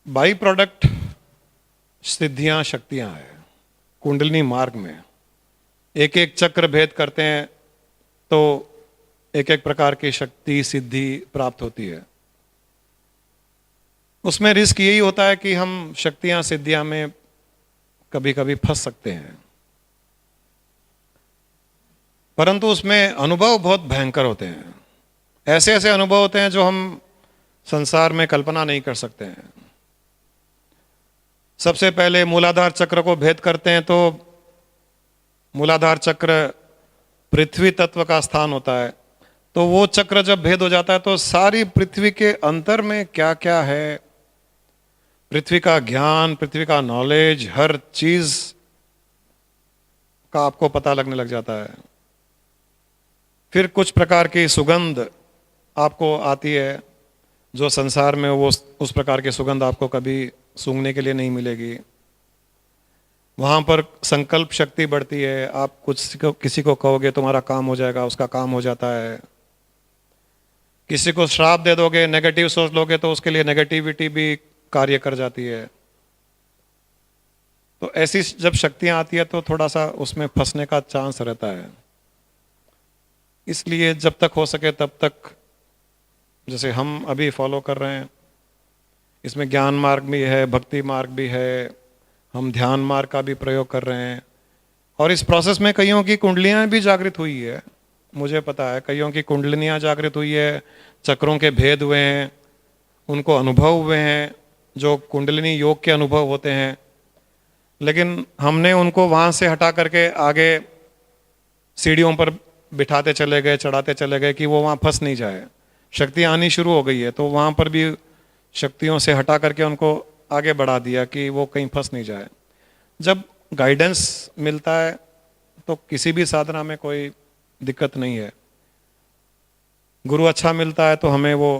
बाई प्रोडक्ट सिद्धियां, शक्तियां हैं। कुंडलिनी मार्ग में एक एक चक्र भेद करते हैं तो एक एक प्रकार की शक्ति सिद्धि प्राप्त होती है। उसमें रिस्क यही होता है कि हम शक्तियां सिद्धियां में कभी कभी फंस सकते हैं, परंतु उसमें अनुभव बहुत भयंकर होते हैं। ऐसे ऐसे अनुभव होते हैं जो हम संसार में कल्पना नहीं कर सकते हैं। सबसे पहले मूलाधार चक्र को भेद करते हैं, तो मूलाधार चक्र पृथ्वी तत्व का स्थान होता है। तो वो चक्र जब भेद हो जाता है तो सारी पृथ्वी के अंतर में क्या क्या है, पृथ्वी का ज्ञान, पृथ्वी का नॉलेज, हर चीज का आपको पता लगने लग जाता है। फिर कुछ प्रकार की सुगंध आपको आती है, जो संसार में वो उस प्रकार की सुगंध आपको कभी सूंघने के लिए नहीं मिलेगी। वहाँ पर संकल्प शक्ति बढ़ती है। आप किसी को कहोगे तुम्हारा काम हो जाएगा, उसका काम हो जाता है। किसी को श्राप दे दोगे, नेगेटिव सोच लोगे तो उसके लिए नेगेटिविटी भी कार्य कर जाती है। तो ऐसी जब शक्तियां आती है तो थोड़ा सा उसमें फंसने का चांस रहता है। इसलिए जब तक हो सके तब तक, जैसे हम अभी फॉलो कर रहे हैं, इसमें ज्ञान मार्ग भी है, भक्ति मार्ग भी है, हम ध्यान मार्ग का भी प्रयोग कर रहे हैं। और इस प्रोसेस में कईयों की कुंडलियां भी जागृत हुई है, मुझे पता है। कईयों की कुंडलियां जागृत हुई है, चक्रों के भेद हुए हैं, उनको अनुभव हुए हैं, जो कुंडलिनी योग के अनुभव होते हैं। लेकिन हमने उनको वहाँ से हटा करके आगे सीढ़ियों पर बिठाते चले गए, चढ़ाते चले गए कि वो वहाँ फंस नहीं जाए। शक्ति आनी शुरू हो गई है तो वहाँ पर भी शक्तियों से हटा करके उनको आगे बढ़ा दिया कि वो कहीं फंस नहीं जाए। जब गाइडेंस मिलता है तो किसी भी साधना में कोई दिक्कत नहीं है। गुरु अच्छा मिलता है तो हमें वो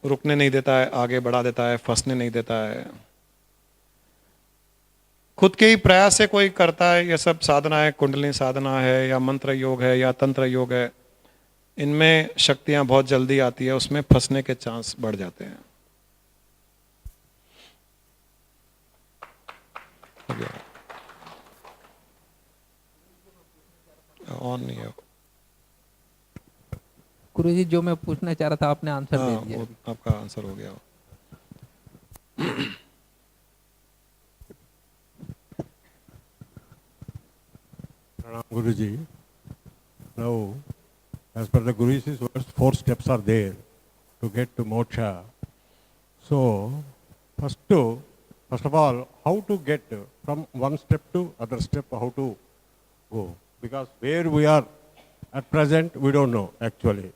रुकने नहीं देता है, आगे बढ़ा देता है, फंसने नहीं देता है। खुद के ही प्रयास से कोई करता है ये सब साधना है, कुंडलिनी साधना है या मंत्र योग है या तंत्र योग है, इनमें शक्तियां बहुत जल्दी आती है, उसमें फंसने के चांस बढ़ जाते हैं। ऑन नहीं है। गुरुजी, जो मैं पूछना चाह रहा था आपने आंसर दे दिया। वो आपका आंसर हो गया। Pranam Guruji. Now, as per the Guruji's words, 4 steps are there to get to moksha. So, first of all, how to get from one step to other step, how to go? Because where we are at present, we don't know actually.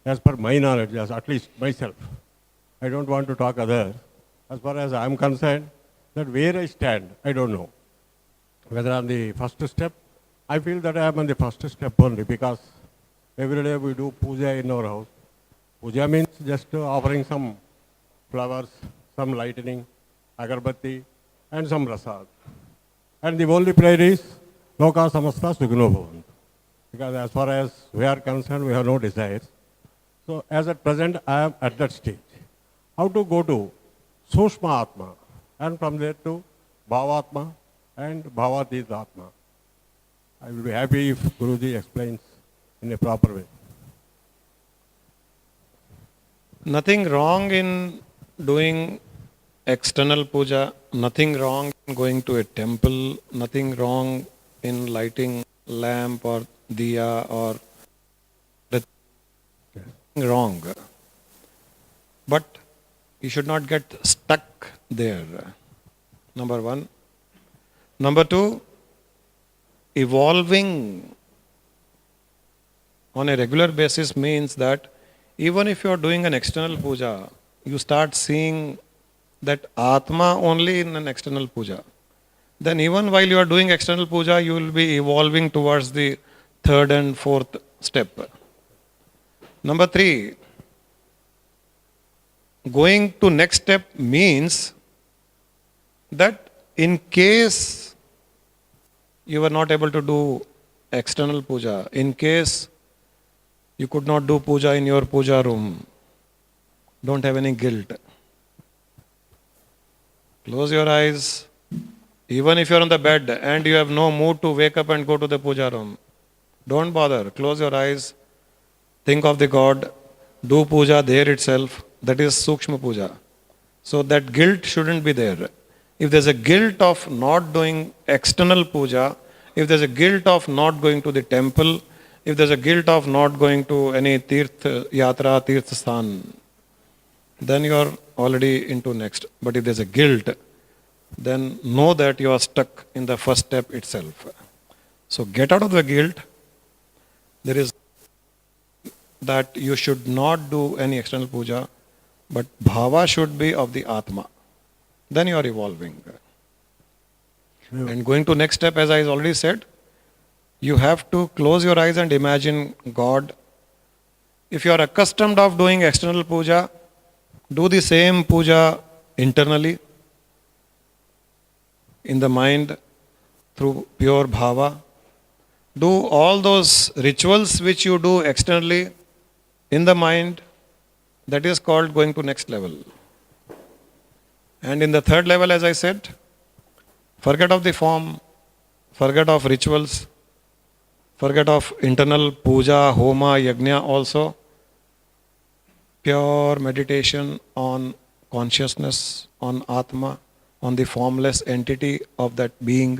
As per my knowledge, as at least myself, I don't want to talk others. As far as I am concerned, that where I stand, I don't know. Whether on the first step, I feel that I am on the first step only because every day we do puja in our house. Puja means just offering some flowers, some lightning, agarbatti, and some rasad. And the only prayer is, Loka samasta sukhino bhavantu. Because as far as we are concerned, we have no desires. So as at present, I am at that stage. How to go to Sushma Atma, and from there to Bhavatma and Bhavatit Atma. I will be happy if Guruji explains in a proper way. Nothing wrong in doing external puja, nothing wrong in going to a temple, nothing wrong in lighting lamp or diya or nothing wrong. But you should not get stuck there. Number one. Number two, evolving on a regular basis means that even if you are doing an external puja, you start seeing that Atma only in an external puja. Then even while you are doing external puja, you will be evolving towards the third and fourth step. Number three, going to next step means that in case you were not able to do external puja, in case you could not do puja in your puja room, don't have any guilt. Close your eyes. Even if you are on the bed and you have no mood to wake up and go to the puja room, don't bother. Close your eyes. Think of the God. Do puja there itself. That is Sukshma puja. So that guilt shouldn't be there. If there's a guilt of not doing external puja, if there's a guilt of not going to the temple, if there's a guilt of not going to any tirth yatra, tirth sthan, then you are already into next. But if there's a guilt, then know that you are stuck in the first step itself. So get out of the guilt. There is that you should not do any external puja, but bhava should be of the Atma. Then you are evolving. And going to next step, as I already said, you have to close your eyes and imagine God. If you are accustomed of doing external puja, do the same puja internally, in the mind. through pure bhava. Do all those rituals which you do externally in the mind, that is called going to next level. And in the third level, as I said, forget of the form, forget of rituals, forget of internal puja, homa, yajna also. Pure meditation on consciousness, on Atma, on the formless entity of that being.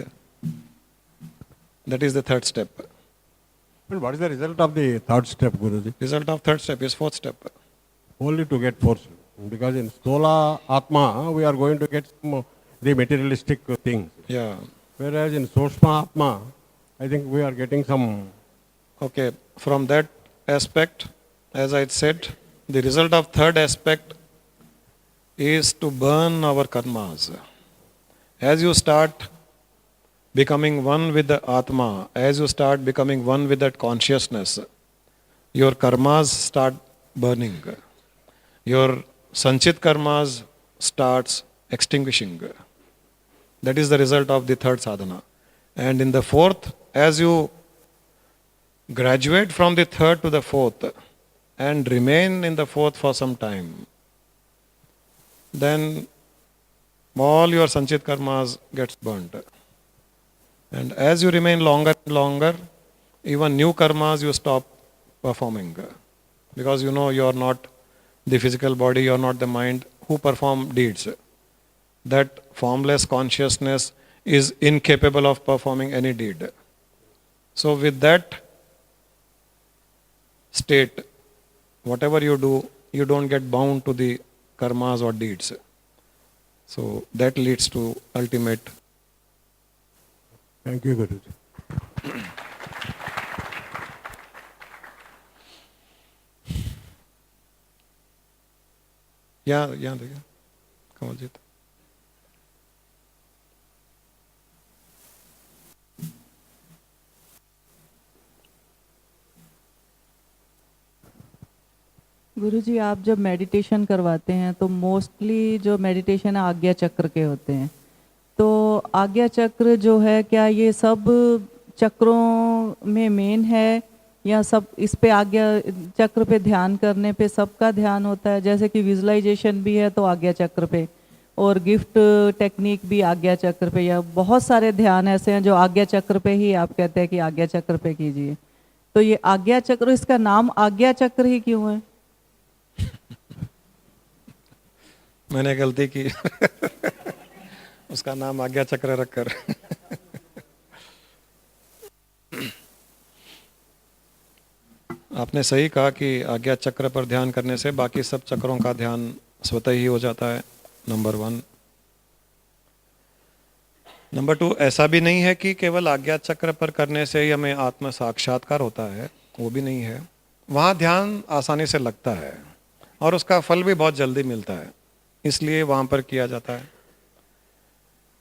That is the third step. And what is the result of the third step, Guruji? Result of third step is fourth step. Only to get force. Because in Sthola Atma, we are going to get some the materialistic things. Yeah. Whereas in Sushma Atma, I think we are getting some. Okay. From that aspect, as I said, the result of third aspect is to burn our karmas. As you start becoming one with the Atma, as you start becoming one with that consciousness, your karmas start burning. Your sanchit karmas starts extinguishing. That is the result of the third sadhana. And in the fourth, as you graduate from the third to the fourth and remain in the fourth for some time, then all your sanchit karmas gets burnt. And as you remain longer and longer, even new karmas you stop performing. Because you know you are not the physical body, you are not the mind who perform deeds. That formless consciousness is incapable of performing any deed. So with that state, whatever you do, you don't get bound to the karmas or deeds. So that leads to ultimate. Thank you, Guruji. Yeah, देखिए कमलजीत. गुरुजी, आप जब meditation करवाते हैं तो mostly जो meditation है आज्ञा चक्र के होते हैं, तो आज्ञा चक्र जो है, क्या ये सब चक्रों में मेन है या सब इस पे आज्ञा चक्र पे ध्यान करने पे सबका ध्यान होता है? जैसे कि विजुअलाइजेशन भी है तो आज्ञा चक्र पे, और गिफ्ट टेक्निक भी आज्ञा चक्र पे, या बहुत सारे ध्यान ऐसे हैं जो आज्ञा चक्र पे ही आप कहते हैं कि आज्ञा चक्र पे कीजिए. तो ये आज्ञा चक्र, इसका नाम आज्ञा चक्र ही क्यों है? मैंने गलती की. उसका नाम आज्ञा चक्र रखकर. आपने सही कहा कि आज्ञा चक्र पर ध्यान करने से बाकी सब चक्रों का ध्यान स्वतः ही हो जाता है. नंबर 1. नंबर 2, ऐसा भी नहीं है कि केवल आज्ञा चक्र पर करने से ही हमें आत्म साक्षात्कार होता है, वो भी नहीं है. वहाँ ध्यान आसानी से लगता है और उसका फल भी बहुत जल्दी मिलता है, इसलिए वहाँ पर किया जाता है.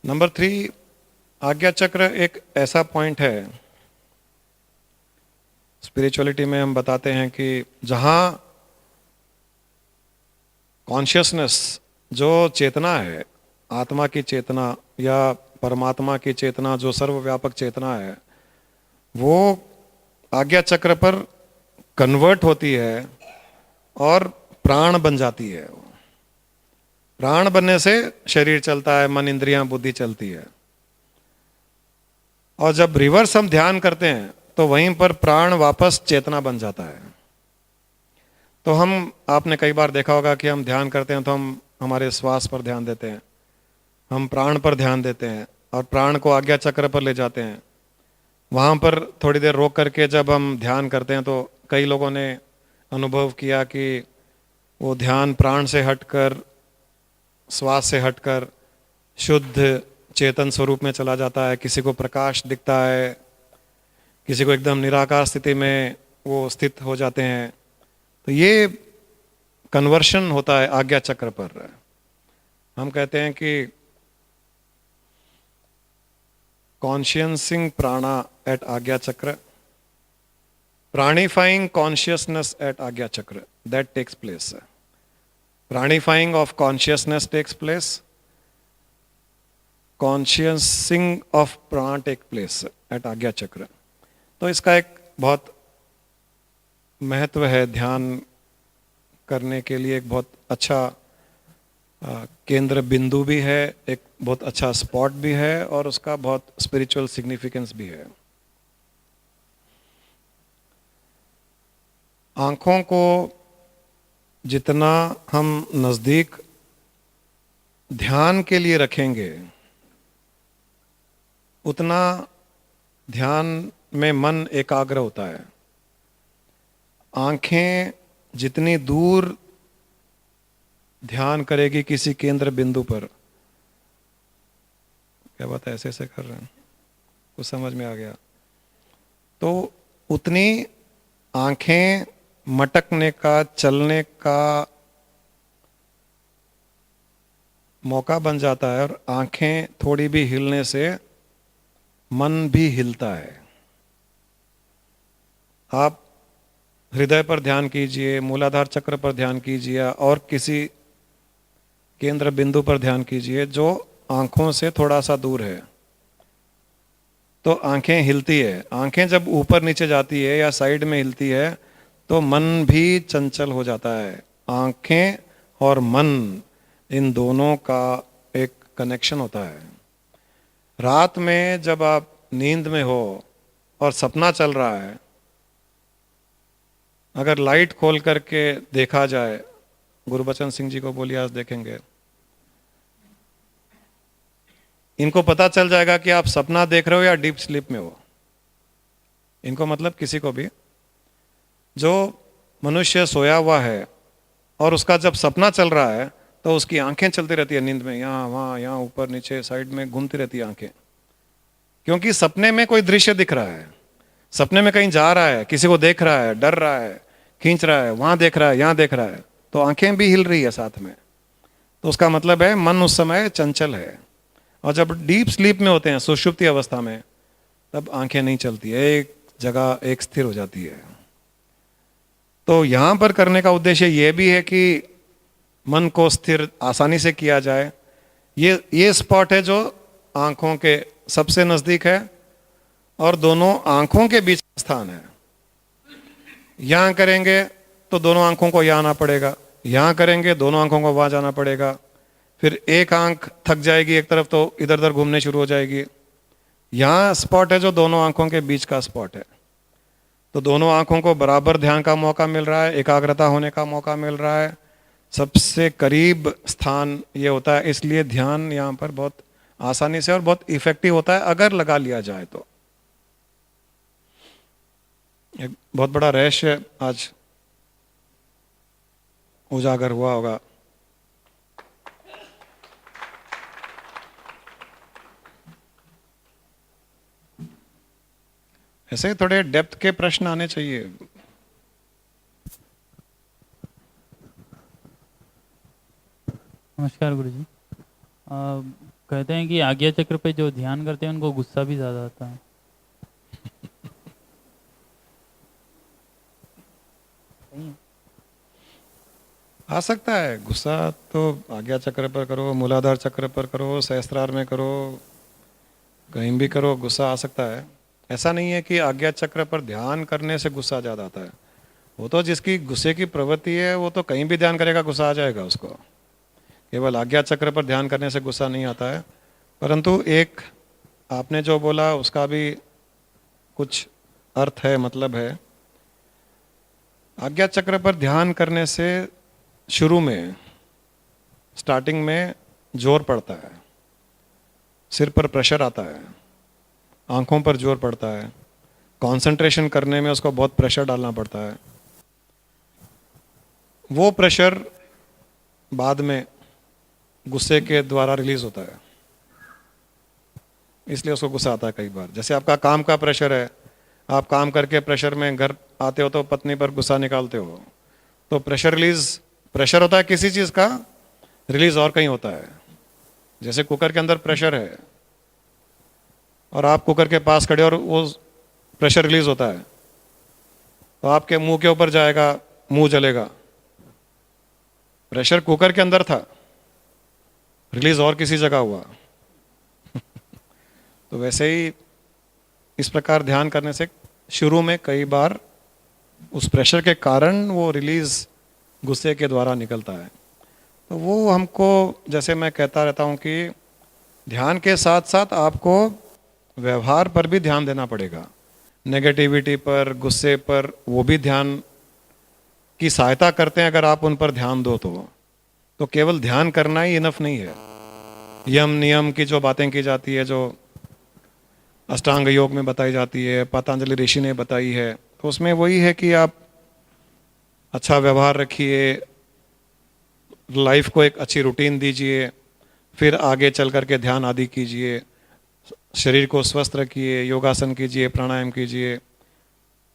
नंबर 3, आज्ञा चक्र एक ऐसा पॉइंट है, स्पिरिचुअलिटी में हम बताते हैं कि जहाँ कॉन्शियसनेस, जो चेतना है, आत्मा की चेतना या परमात्मा की चेतना, जो सर्वव्यापक चेतना है, वो आज्ञा चक्र पर कन्वर्ट होती है और प्राण बन जाती है. प्राण बनने से शरीर चलता है, मन, इंद्रियां, बुद्धि चलती है. और जब रिवर्स हम ध्यान करते हैं तो वहीं पर प्राण वापस चेतना बन जाता है. तो हम, आपने कई बार देखा होगा कि हम ध्यान करते हैं तो हम हमारे श्वास पर ध्यान देते हैं, हम प्राण पर ध्यान देते हैं और प्राण को आज्ञा चक्र पर ले जाते हैं. वहाँ पर थोड़ी देर रोक करके जब हम ध्यान करते हैं तो कई लोगों ने अनुभव किया कि वो ध्यान प्राण से हटकर, श्वास से हटकर शुद्ध चेतन स्वरूप में चला जाता है. किसी को प्रकाश दिखता है, किसी को एकदम निराकार स्थिति में वो स्थित हो जाते हैं. तो ये कन्वर्शन होता है आज्ञा चक्र पर. हम कहते हैं कि कॉन्शियसिंग प्राणा एट आज्ञा चक्र, pranifying consciousness at Agya Chakra, that takes place. Pranifying of consciousness takes place. Consciousness of prana take place at Ajna chakra. तो इसका एक बहुत महत्व है, ध्यान करने के लिए एक बहुत अच्छा केंद्र बिंदु भी है, एक बहुत अच्छा स्पॉट भी है और उसका बहुत स्पिरिचुअल सिग्निफिकेंस भी है। आंखों को जितना हम नज़दीक ध्यान के लिए रखेंगे उतना ध्यान में मन एकाग्र होता है। आंखें जितनी दूर ध्यान करेगी किसी केंद्र बिंदु पर, क्या बात है, ऐसे ऐसे कर रहे हैं, कुछ समझ में आ गया, तो उतनी आंखें मटकने का, चलने का मौका बन जाता है और आंखें थोड़ी भी हिलने से मन भी हिलता है। आप हृदय पर ध्यान कीजिए, मूलाधार चक्र पर ध्यान कीजिए और किसी केंद्र बिंदु पर ध्यान कीजिए जो आंखों से थोड़ा सा दूर है, तो आंखें हिलती है। आंखें जब ऊपर नीचे जाती है या साइड में हिलती है तो मन भी चंचल हो जाता है। आंखें और मन, इन दोनों का एक कनेक्शन होता है। रात में जब आप नींद में हो और सपना चल रहा है, अगर लाइट खोल करके देखा जाए, गुरबचन सिंह जी को बोलिए, आज देखेंगे, इनको पता चल जाएगा कि आप सपना देख रहे हो या डीप स्लीप में हो। इनको मतलब किसी को भी, जो मनुष्य सोया हुआ है और उसका जब सपना चल रहा है तो उसकी आंखें चलती रहती है नींद में, यहाँ वहाँ, यहाँ ऊपर नीचे साइड में घूमती रहती है आंखें, क्योंकि सपने में कोई दृश्य दिख रहा है, सपने में कहीं जा रहा है, किसी को देख रहा है, डर रहा है, खींच रहा है, वहां देख रहा है, यहाँ देख रहा है, तो आंखें भी हिल रही है साथ में। तो उसका मतलब है मन उस समय चंचल है। और जब डीप स्लीप में होते हैं, सुषुप्ति अवस्था में, तब आंखें नहीं चलती है, एक जगह एक स्थिर हो जाती है। तो यहां पर करने का उद्देश्य यह भी है कि मन को स्थिर आसानी से किया जाए। ये स्पॉट है जो आंखों के सबसे नजदीक है और दोनों आंखों के बीच का स्थान है। यहां करेंगे तो दोनों आंखों को यहां आना पड़ेगा, यहां करेंगे दोनों आंखों को वहां जाना पड़ेगा, फिर एक आंख थक जाएगी एक तरफ तो इधर उधर घूमने शुरू हो जाएगी। यहां स्पॉट है जो दोनों आंखों के बीच का स्पॉट है, तो दोनों आंखों को बराबर ध्यान का मौका मिल रहा है, एकाग्रता होने का मौका मिल रहा है। सबसे करीब स्थान ये होता है, इसलिए ध्यान यहाँ पर बहुत आसानी से और बहुत इफेक्टिव होता है अगर लगा लिया जाए तो। एक बहुत बड़ा रहस्य आज उजागर हुआ होगा। ऐसे थोड़े डेप्थ के प्रश्न आने चाहिए। नमस्कार गुरुजी। कहते हैं कि आज्ञा चक्र पे जो ध्यान करते हैं उनको गुस्सा भी ज़्यादा आता है। आ सकता है गुस्सा, तो आज्ञा चक्र पर करो, मूलाधार चक्र पर करो, सहस्त्रार में करो, कहीं भी करो, गुस्सा आ सकता है। ऐसा नहीं है कि आज्ञा चक्र पर ध्यान करने से गुस्सा ज़्यादा आता है। वो तो जिसकी गुस्से की प्रवृत्ति है वो तो कहीं भी ध्यान करेगा गुस्सा आ जाएगा उसको। केवल आज्ञा चक्र पर ध्यान करने से गुस्सा नहीं आता है। परंतु एक आपने जो बोला उसका भी कुछ अर्थ है, मतलब है। आज्ञा चक्र पर ध्यान करने से शुरू में, स्टार्टिंग में जोर पड़ता है, सिर पर प्रेशर आता है, आंखों पर जोर पड़ता है, कंसंट्रेशन करने में उसको बहुत प्रेशर डालना पड़ता है। वो प्रेशर बाद में गुस्से के द्वारा रिलीज होता है, इसलिए उसको गुस्सा आता है कई बार। जैसे आपका काम का प्रेशर है, आप काम करके प्रेशर में घर आते हो तो पत्नी पर गुस्सा निकालते हो, तो प्रेशर होता है किसी चीज़ का, रिलीज और कहीं होता है। जैसे कुकर के अंदर प्रेशर है और आप कुकर के पास खड़े और वो प्रेशर रिलीज होता है, तो आपके मुंह के ऊपर जाएगा, मुंह जलेगा। प्रेशर कुकर के अंदर था, रिलीज और किसी जगह हुआ। तो वैसे ही इस प्रकार ध्यान करने से शुरू में कई बार उस प्रेशर के कारण वो रिलीज गुस्से के द्वारा निकलता है। तो वो हमको, जैसे मैं कहता रहता हूँ कि ध्यान के साथ साथ आपको व्यवहार पर भी ध्यान देना पड़ेगा, नेगेटिविटी पर, गुस्से पर, वो भी ध्यान की सहायता करते हैं अगर आप उन पर ध्यान दो तो केवल ध्यान करना ही इनफ नहीं है। यम नियम की जो बातें की जाती है, जो अष्टांग योग में बताई जाती है, पतंजलि ऋषि ने बताई है, तो उसमें वही है कि आप अच्छा व्यवहार रखिए, लाइफ को एक अच्छी रूटीन दीजिए, फिर आगे चल करके ध्यान आदि कीजिए, शरीर को स्वस्थ रखिए, योगासन कीजिए, प्राणायाम कीजिए।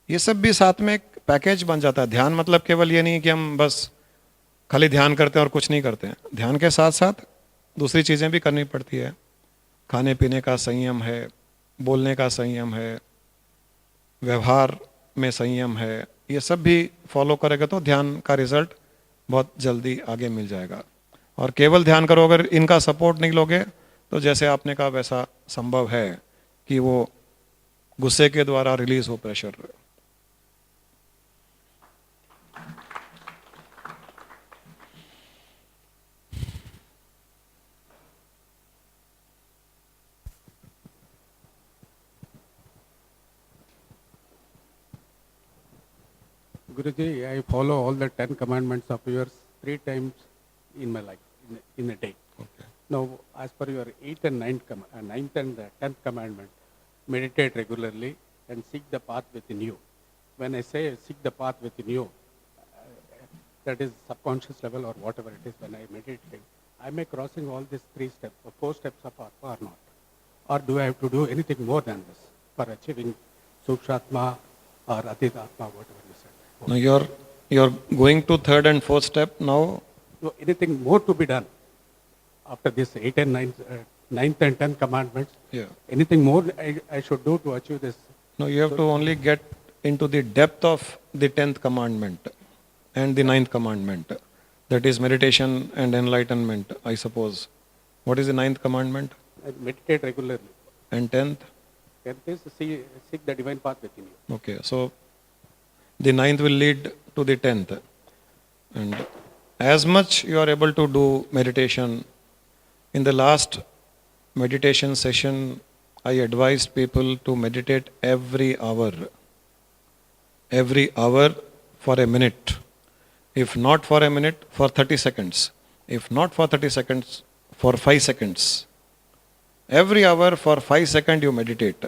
ये सब भी साथ में एक पैकेज बन जाता है। ध्यान मतलब केवल ये नहीं कि हम बस खाली ध्यान करते हैं और कुछ नहीं करते हैं। ध्यान के साथ साथ दूसरी चीज़ें भी करनी पड़ती है। खाने पीने का संयम है, बोलने का संयम है, व्यवहार में संयम है, ये सब भी फॉलो करेगा तो ध्यान का रिजल्ट बहुत जल्दी आगे मिल जाएगा। और केवल ध्यान करो, अगर इनका सपोर्ट नहीं लोगे तो जैसे आपने कहा वैसा संभव है कि वो गुस्से के द्वारा रिलीज हो pressure. Guruji, I follow all the 10 commandments of yours 3 times in my life, in a day. Okay. Now, as per your 8th and 9th and 10th commandment, meditate regularly and seek the path within you. When I say seek the path within you, that is subconscious level or whatever it is, when I meditate, am I crossing all these 3 steps or 4 steps of Atma or not? Or do I have to do anything more than this for achieving Sukshatma or Aditatma, whatever you said? Now you're going to third and fourth step now. So anything more to be done after this 8th and 9th and 10th commandments? Yeah. Anything more I should do to achieve this? No, you have to only get into the depth of the 10th commandment and the 9th commandment. That is meditation and enlightenment, I suppose. What is the 9th commandment? I meditate regularly. And 10th? 10th is seek the divine path within you. Okay, so the 9th will lead to the 10th. And as much you are able to do meditation, in the last meditation session, I advised people to meditate every hour for a minute. If not for a minute, for 30 seconds. If not for 30 seconds, for 5 seconds. Every hour for 5 seconds you meditate.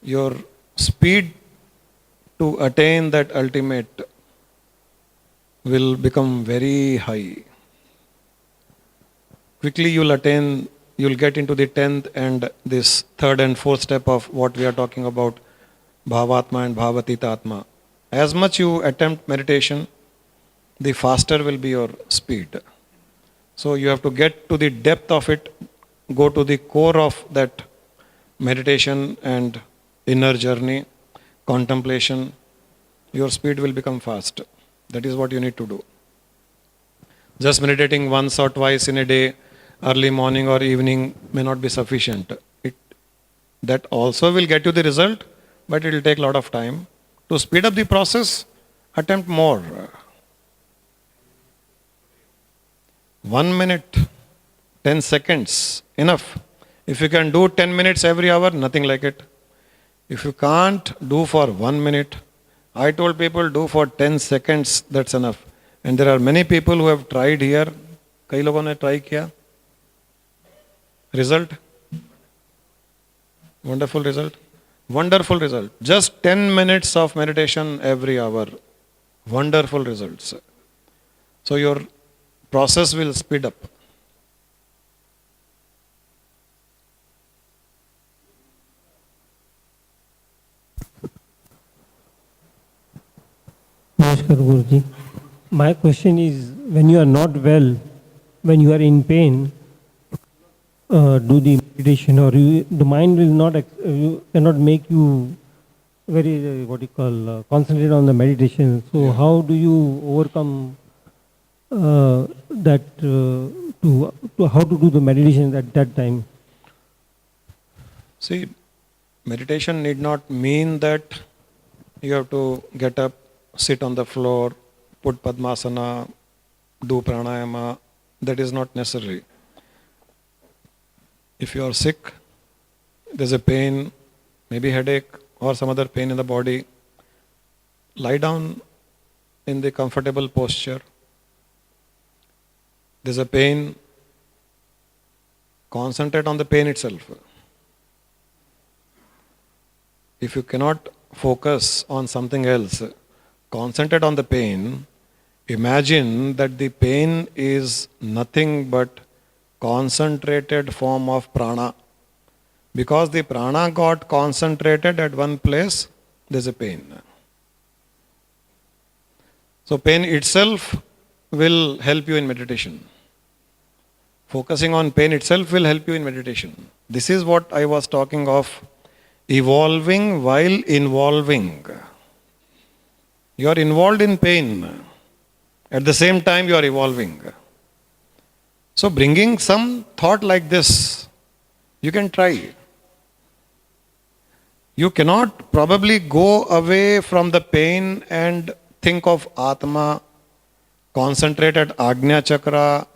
Your speed to attain that ultimate will become very high. Quickly you'll get into the 10th and this third and fourth step of what we are talking about, Bhavatma and Bhavatitatma. As much you attempt meditation, the faster will be your speed. So you have to get to the depth of it, go to the core of that meditation and inner journey, contemplation. Your speed will become fast. That is what you need to do. Just meditating once or twice in a day, early morning or evening, may not be sufficient. That also will get you the result, but it will take a lot of time. To speed up the process, attempt more. 1 minute, 10 seconds, enough. If you can do 10 minutes every hour, nothing like it. If you can't do for 1 minute, I told people do for 10 seconds, that's enough. And there are many people who have tried here. कई लोगों ने try किया. Result? Wonderful result. Wonderful result. Just 10 minutes of meditation every hour. Wonderful results. So your process will speed up. Namaskar Guruji. My question is, when you are not well, when you are in pain, do the meditation or the mind will not, cannot make you very, concentrate on the meditation. So how do you overcome that, how to do the meditation at that time? See, meditation need not mean that you have to get up, sit on the floor, put Padmasana, do pranayama. That is not necessary. If you are sick, there's a pain, maybe headache or some other pain in the body, lie down in the comfortable posture. There's a pain, concentrate on the pain itself. If you cannot focus on something else, concentrate on the pain. Imagine that the pain is nothing but concentrated form of prana. Because the prana got concentrated at one place, there's a pain. So pain itself will help you in meditation. Focusing on pain itself will help you in meditation. This is what I was talking of, evolving while involving. You are involved in pain. At the same time you are evolving. So bringing some thought like this, you can try. You cannot probably go away from the pain and think of Atma, concentrate at Ajna Chakra,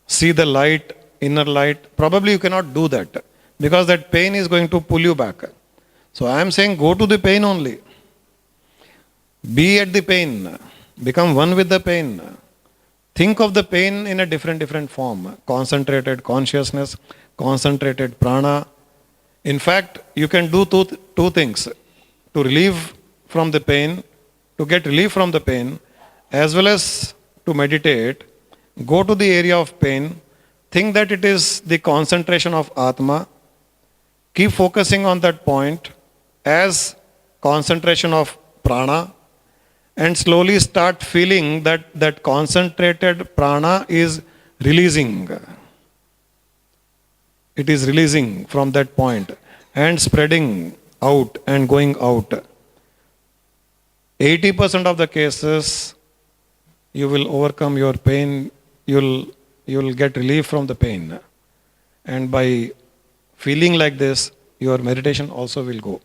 see the light, inner light. Probably you cannot do that because that pain is going to pull you back. So I am saying go to the pain only. Be at the pain. Become one with the pain. Think of the pain in a different form. Concentrated consciousness, concentrated prana. In fact, you can do two things. To relieve from the pain, to get relief from the pain, as well as to meditate. Go to the area of pain. Think that it is the concentration of Atma. Keep focusing on that point as concentration of prana. And slowly start feeling that concentrated prana is releasing. It is releasing from that point and spreading out and going out. 80% of the cases, you will overcome your pain, you will get relief from the pain. And by feeling like this, your meditation also will go.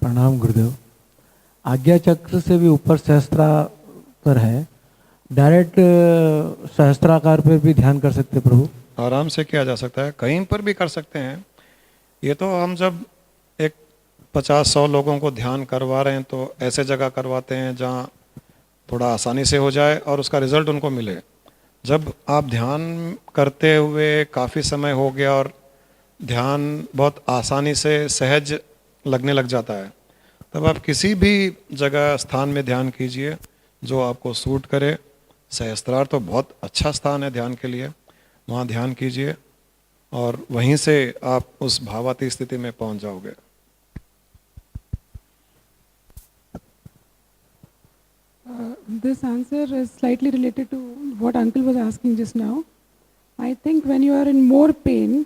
प्रणाम गुरुदेव। आज्ञा चक्र से भी ऊपर सहस्त्रार है, direct सहस्त्राकार पर भी ध्यान कर सकते प्रभु? आराम से किया जा सकता है, कहीं पर भी कर सकते हैं। ये तो हम जब एक 50-100 लोगों को ध्यान करवा रहे हैं तो ऐसे जगह करवाते हैं जहाँ थोड़ा आसानी से हो जाए और उसका रिजल्ट उनको मिले। जब आप ध्यान करते हुए काफ़ी समय हो गया और ध्यान बहुत आसानी से सहज लगने लग जाता है, तब आप किसी भी जगह स्थान में ध्यान कीजिए जो आपको सूट करे। सहस्त्रार तो बहुत अच्छा स्थान है ध्यान के लिए, वहाँ ध्यान कीजिए और वहीं से आप उस भावाती स्थिति में पहुँच जाओगे। This answer is slightly related to what uncle was asking just now. I think when you are in more pain,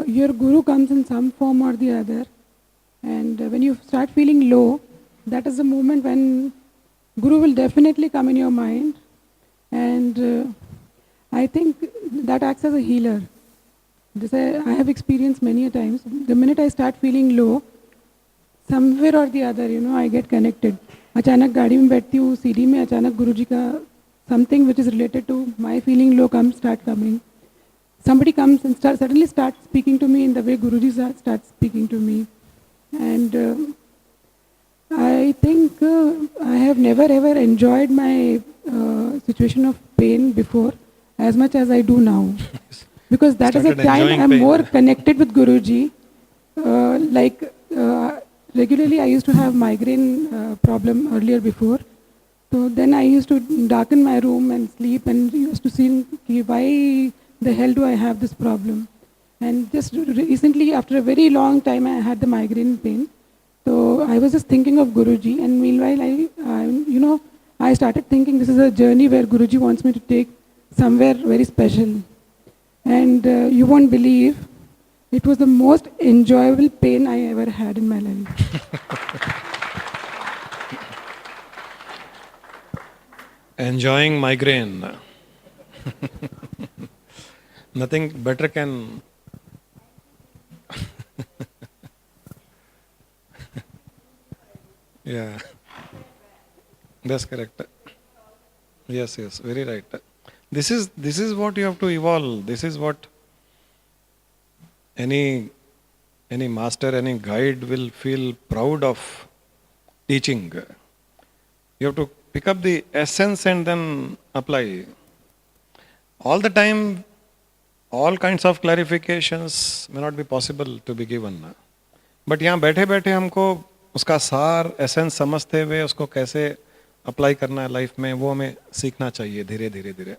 your guru comes in some form or the other. And when you start feeling low, that is the moment when Guru will definitely come in your mind. And I think that acts as a healer. This I have experienced many a times. The minute I start feeling low, somewhere or the other, I get connected. अचानक गाड़ी में बैठती हूँ, सीढ़ी में अचानक गुरुजी का something which is related to my feeling low start coming. Somebody comes and suddenly starts speaking to me in the way Guruji starts speaking to me. And I think I have never ever enjoyed my situation of pain before as much as I do now. Because that is a time I am more connected with Guruji. Regularly I used to have migraine problem earlier before. So then I used to darken my room and sleep and used to see why the hell do I have this problem. And just recently, after a very long time, I had the migraine pain. So I was just thinking of Guruji, and meanwhile, I started thinking this is a journey where Guruji wants me to take somewhere very special. And you won't believe, it was the most enjoyable pain I ever had in my life. enjoying migraine. Nothing better can. Yeah, that's correct. Yes, yes, very right. This is what you have to evolve. This is what any master, any guide will feel proud of teaching. You have to pick up the essence and then apply. All the time, all kinds of clarifications may not be possible to be given. But यहाँ बैठे बैठे हमको उसका सार essence समझते हुए उसको कैसे अप्लाई करना है लाइफ में, वो हमें सीखना चाहिए धीरे धीरे धीरे.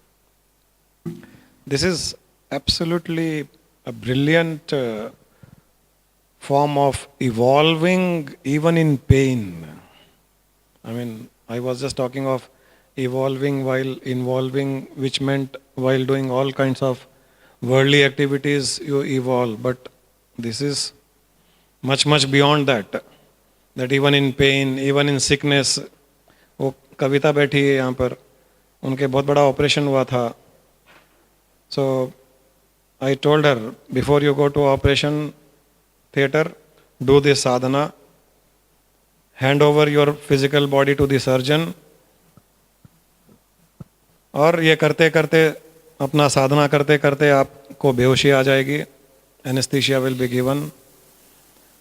This is absolutely a brilliant form of evolving even in pain. I mean, I was just talking of evolving while involving, which meant while doing all kinds of worldly activities you evolve. But this is much, much beyond that. That even in pain, even in sickness, वो कविता बैठी है यहाँ पर, उनके बहुत बड़ा operation हुआ था. So I told her, before you go to operation theater, do this sadhana, hand over your physical body to the surgeon, और ये करते करते अपना साधना करते करते आपको बेहोशी आ जाएगी, एनेस्थीसिया विल बी गिवन,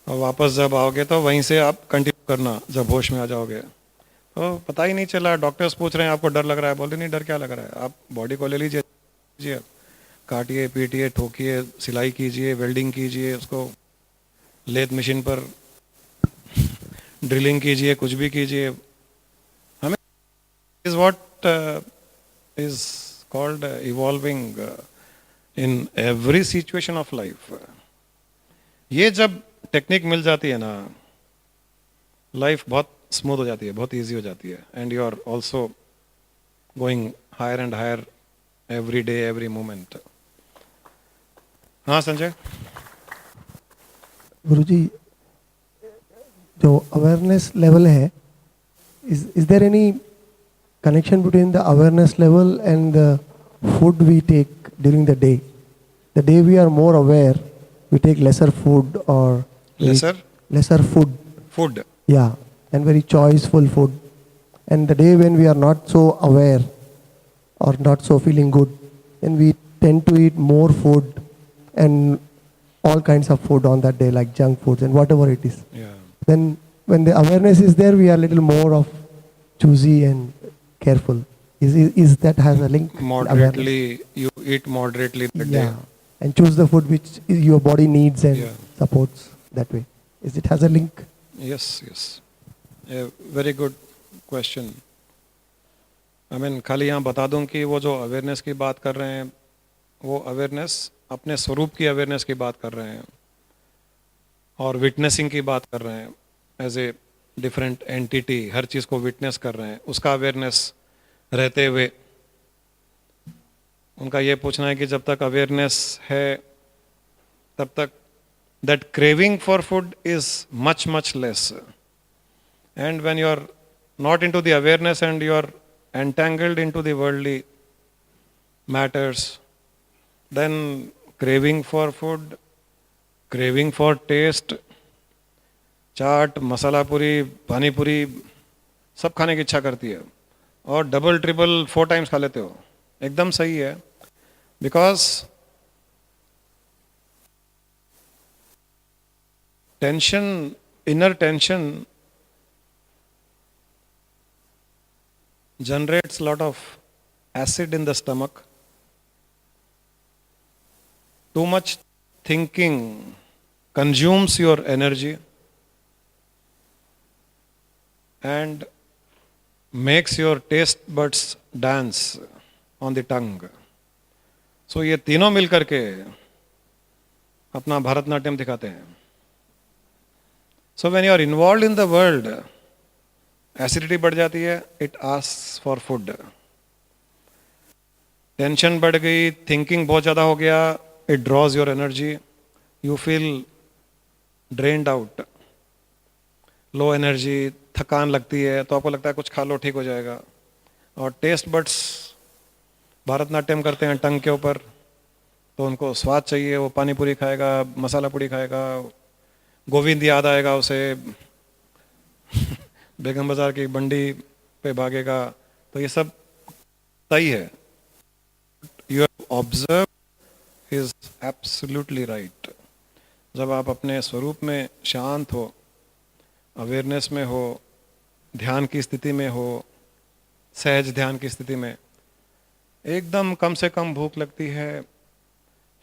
और वापस जब आओगे तो वहीं से आप कंटिन्यू करना जब होश में आ जाओगे. तो पता ही नहीं चला, डॉक्टर्स पूछ रहे हैं आपको डर लग रहा है, बोलते नहीं डर क्या लग रहा है, आप बॉडी को ले लीजिए, काटिए पीटिए ठोकिए, सिलाई कीजिए, वेल्डिंग कीजिए, उसको लेथ मशीन पर ड्रिलिंग कीजिए, कुछ भी कीजिए. हमें is what is called evolving in every situation of life. ये जब टेक्निक मिल जाती है ना, लाइफ बहुत स्मूथ हो जाती है, बहुत इजी हो जाती है, and you are also going higher and higher every day every moment. हाँ संजय. गुरुजी, जो अवेयरनेस लेवल है, is there any connection between the awareness level and the food we take during the day? The day we are more aware, we take lesser food or lesser food. Yeah, and very choiceful food. And the day when we are not so aware or not so feeling good, then we tend to eat more food and all kinds of food on that day, like junk foods and whatever it is. Yeah. Then when the awareness is there, we are a little more of choosy and careful. Is that has a link? Moderately, you eat moderately that day. Yeah, and choose the food which your body needs and Yeah. supports that way. Is it has a link? Yes, yes. A very good question. I mean, खाली यहाँ बता दूं कि वो जो awareness की बात कर रहे हैं, वो अवेयरनेस अपने स्वरूप की अवेयरनेस की बात कर रहे हैं, और विटनेसिंग की बात कर रहे हैं. एज ए डिफरेंट एंटिटी हर चीज़ को विटनेस कर रहे हैं, उसका अवेयरनेस रहते हुए उनका ये पूछना है कि जब तक अवेयरनेस है तब तक that craving for food is much, much less. And when you are not into the awareness and you are entangled into the worldly matters, then craving for food, craving for taste, चाट, मसाला पूरी, पानी पूरी, सब खाने की इच्छा करती है, और डबल ट्रिपल 4 टाइम्स खा लेते हो. एकदम सही है, because tension, inner tension generates a lot of acid in the stomach. Too much thinking consumes your energy and makes your taste buds dance on the tongue. So ये तीनों मिलकर के अपना भारतनाट्यम दिखाते हैं. So when you are involved in the world, acidity बढ़ जाती है, it asks for food. Tension बढ़ गई, थिंकिंग बहुत ज़्यादा हो गया, it draws your energy. You feel drained out, low energy, थकान लगती है, तो आपको लगता है कुछ खा लो ठीक हो जाएगा. और टेस्ट बड्स भरतनाट्यम करते हैं टंग के ऊपर, तो उनको स्वाद चाहिए, वो पानी पूरी खाएगा, मसाला पूरी खाएगा, गोविंद याद आएगा उसे, बेगम बाजार की बंडी पे भागेगा। तो ये सब सही है, you observe is absolutely right. जब आप अपने स्वरूप में शांत हो, अवेयरनेस में हो, ध्यान की स्थिति में हो, सहज ध्यान की स्थिति में, एकदम कम से कम भूख लगती है,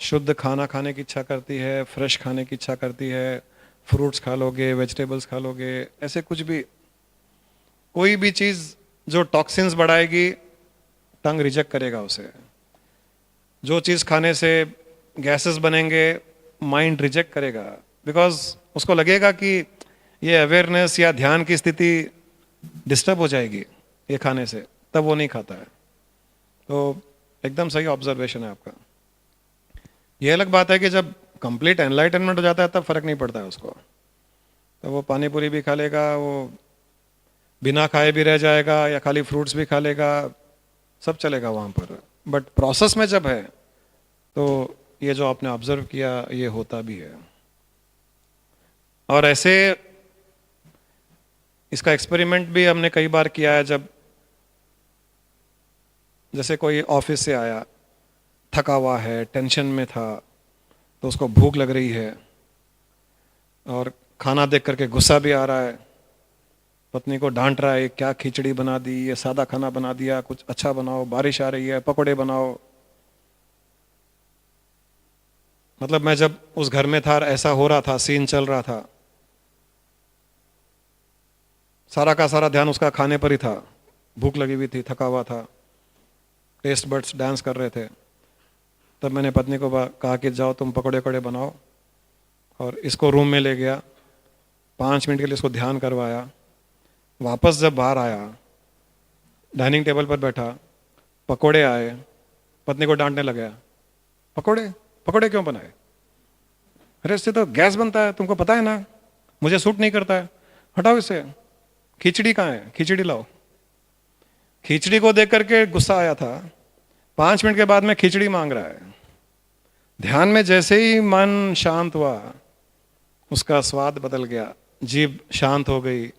शुद्ध खाना खाने की इच्छा करती है, फ्रेश खाने की इच्छा करती है, फ्रूट्स खा लोगे, वेजिटेबल्स खा लोगे, ऐसे कुछ भी, कोई भी चीज़ जो टॉक्सिन्स बढ़ाएगी टंग रिजेक्ट करेगा उसे। जो चीज़ खाने से गैसेस बनेंगे माइंड रिजेक्ट करेगा, बिकॉज उसको लगेगा कि ये अवेयरनेस या ध्यान की स्थिति डिस्टर्ब हो जाएगी ये खाने से, तब वो नहीं खाता है। तो एकदम सही ऑब्जर्वेशन है आपका। ये अलग बात है कि जब कंप्लीट एनलाइटनमेंट हो जाता है तब फर्क नहीं पड़ता है उसको, तो वो पानी पूरी भी खा लेगा, वो बिना खाए भी रह जाएगा, या खाली फ्रूट्स भी खा लेगा, सब चलेगा वहाँ पर। बट प्रोसेस में जब है तो ये जो आपने ऑब्जर्व किया ये होता भी है। और ऐसे इसका एक्सपेरिमेंट भी हमने कई बार किया है। जब जैसे कोई ऑफिस से आया, थका हुआ है, टेंशन में था, तो उसको भूख लग रही है और खाना देख करके गुस्सा भी आ रहा है, पत्नी को डांट रहा है, क्या खिचड़ी बना दी, ये सादा खाना बना दिया, कुछ अच्छा बनाओ, बारिश आ रही है, पकोड़े बनाओ। मतलब मैं जब उस घर में था, ऐसा हो रहा था, सीन चल रहा था, सारा का सारा ध्यान उसका खाने पर ही था, भूख लगी हुई थी, थका हुआ था, टेस्ट बड्स डांस कर रहे थे। तब मैंने पत्नी को कहा कि जाओ तुम पकोड़े वकोड़े बनाओ, और इसको रूम में ले गया, 5 मिनट के लिए इसको ध्यान करवाया। वापस जब बाहर आया, डाइनिंग टेबल पर बैठा, पकोड़े आए, पत्नी को डांटने लगा, पकोड़े पकोड़े क्यों बनाए? अरे इससे तो गैस बनता है, तुमको पता है ना, मुझे सूट नहीं करता है, हटाओ इसे। खिचड़ी कहाँ है, खिचड़ी लाओ। खिचड़ी को देख करके गुस्सा आया था, 5 मिनट के बाद में खिचड़ी मांग रहा है। ध्यान में जैसे ही मन शांत हुआ, उसका स्वाद बदल गया, जीभ शांत हो गई,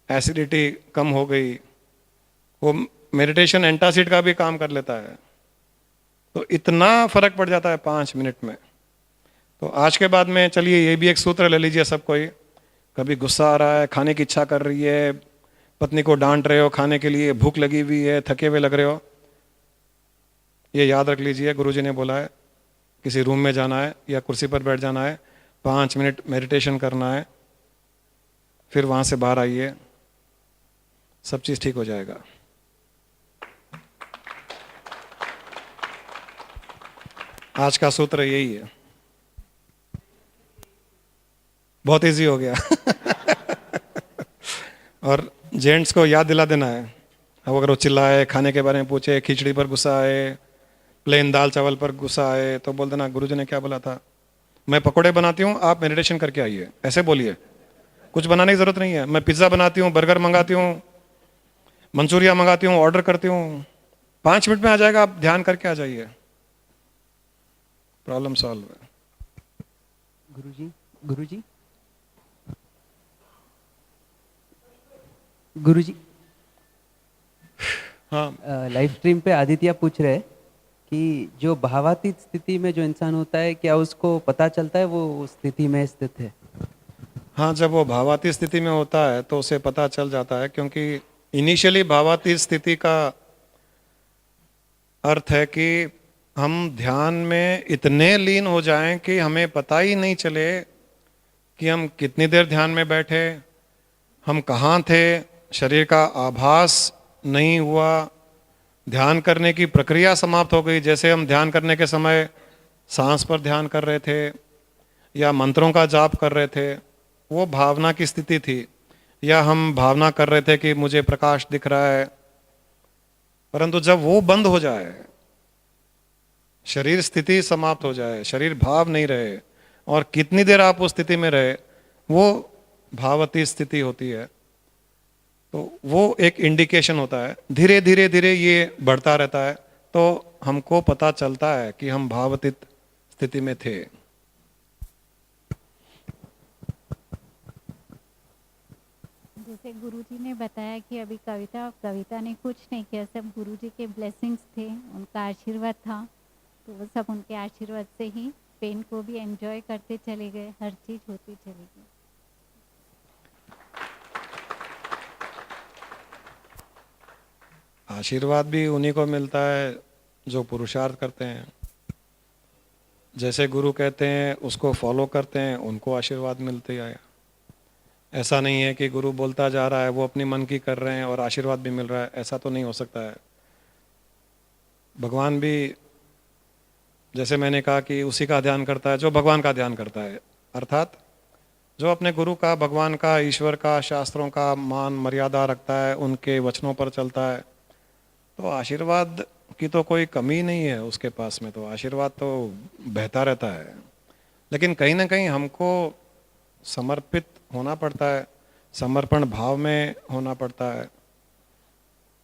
एसिडिटी कम हो गई। वो मेडिटेशन एंटासिड का भी काम कर लेता है। तो इतना फर्क पड़ जाता है 5 मिनट में। तो आज के बाद में चलिए ये भी एक सूत्र ले लीजिए सब कोई। कभी गुस्सा आ रहा है, खाने की इच्छा कर रही है, पत्नी को डांट रहे हो खाने के लिए, भूख लगी हुई है, थके हुए लग रहे हो, ये याद रख लीजिए, गुरुजी ने बोला है किसी रूम में जाना है या कुर्सी पर बैठ जाना है, 5 मिनट मेडिटेशन करना है, फिर वहाँ से बाहर आइए, सब चीज़ ठीक हो जाएगा। आज का सूत्र यही है, बहुत इजी हो गया। और जेंट्स को याद दिला देना है, अब अगर वो चिल्लाए, खाने के बारे में पूछे, खिचड़ी पर गुस्सा आए, प्लेन दाल चावल पर गुस्सा आए, तो बोल देना गुरुजी ने क्या बोला था, मैं पकोड़े बनाती हूँ, आप मेडिटेशन करके आइए, ऐसे बोलिए। कुछ बनाने की जरूरत नहीं है, मैं पिज्ज़ा बनाती हूँ, बर्गर मंगाती हूँ, मंचूरिया मंगाती हूँ, ऑर्डर करती हूँ, 5 मिनट में आ जाएगा, आप ध्यान करके आ जाइए, प्रॉब्लम सॉल्व है। गुरुजी हाँ, लाइव स्ट्रीम पे आदित्य पूछ रहे हैं कि जो भावातीत स्थिति में जो इंसान होता है, क्या उसको पता चलता है वो उस स्थिति में स्थित है? हाँ, जब वो भावातीत स्थिति में होता है तो उसे पता चल जाता है, क्योंकि इनिशियली भावातीत स्थिति का अर्थ है कि हम ध्यान में इतने लीन हो जाएं कि हमें पता ही नहीं चले कि हम कितनी देर ध्यान में बैठे, हम कहाँ थे, शरीर का आभास नहीं हुआ, ध्यान करने की प्रक्रिया समाप्त हो गई। जैसे हम ध्यान करने के समय सांस पर ध्यान कर रहे थे या मंत्रों का जाप कर रहे थे, वो भावना की स्थिति थी, या हम भावना कर रहे थे कि मुझे प्रकाश दिख रहा है। परंतु जब वो बंद हो जाए, शरीर स्थिति समाप्त हो जाए, शरीर भाव नहीं रहे, और कितनी देर आप उस स्थिति में रहे, वो भावातीत स्थिति होती है। तो वो एक इंडिकेशन होता है। धीरे धीरे धीरे ये बढ़ता रहता है तो हमको पता चलता है कि हम भावातीत स्थिति में थे। जैसे गुरुजी ने बताया कि अभी कविता ने कुछ नहीं किया, सब गुरुजी के ब्लेसिंग्स थे, उनका आशीर्वाद था, तो वो सब उनके आशीर्वाद से ही पेन को भी एंजॉय करते चले गए, हर चीज़ होती चली गई। आशीर्वाद भी उन्हीं को मिलता है जो पुरुषार्थ करते हैं। जैसे गुरु कहते हैं उसको फॉलो करते हैं, उनको आशीर्वाद मिलते ही आया। ऐसा नहीं है कि गुरु बोलता जा रहा है वो अपनी मन की कर रहे हैं और आशीर्वाद भी मिल रहा है, ऐसा तो नहीं हो सकता है। भगवान भी जैसे मैंने कहा कि उसी का ध्यान करता है जो भगवान का ध्यान करता है, अर्थात जो अपने गुरु का, भगवान का, ईश्वर का, शास्त्रों का मान मर्यादा रखता है, उनके वचनों पर चलता है, तो आशीर्वाद की तो कोई कमी नहीं है उसके पास में, तो आशीर्वाद तो बहता रहता है। लेकिन कहीं ना कहीं हमको समर्पित होना पड़ता है, समर्पण भाव में होना पड़ता है।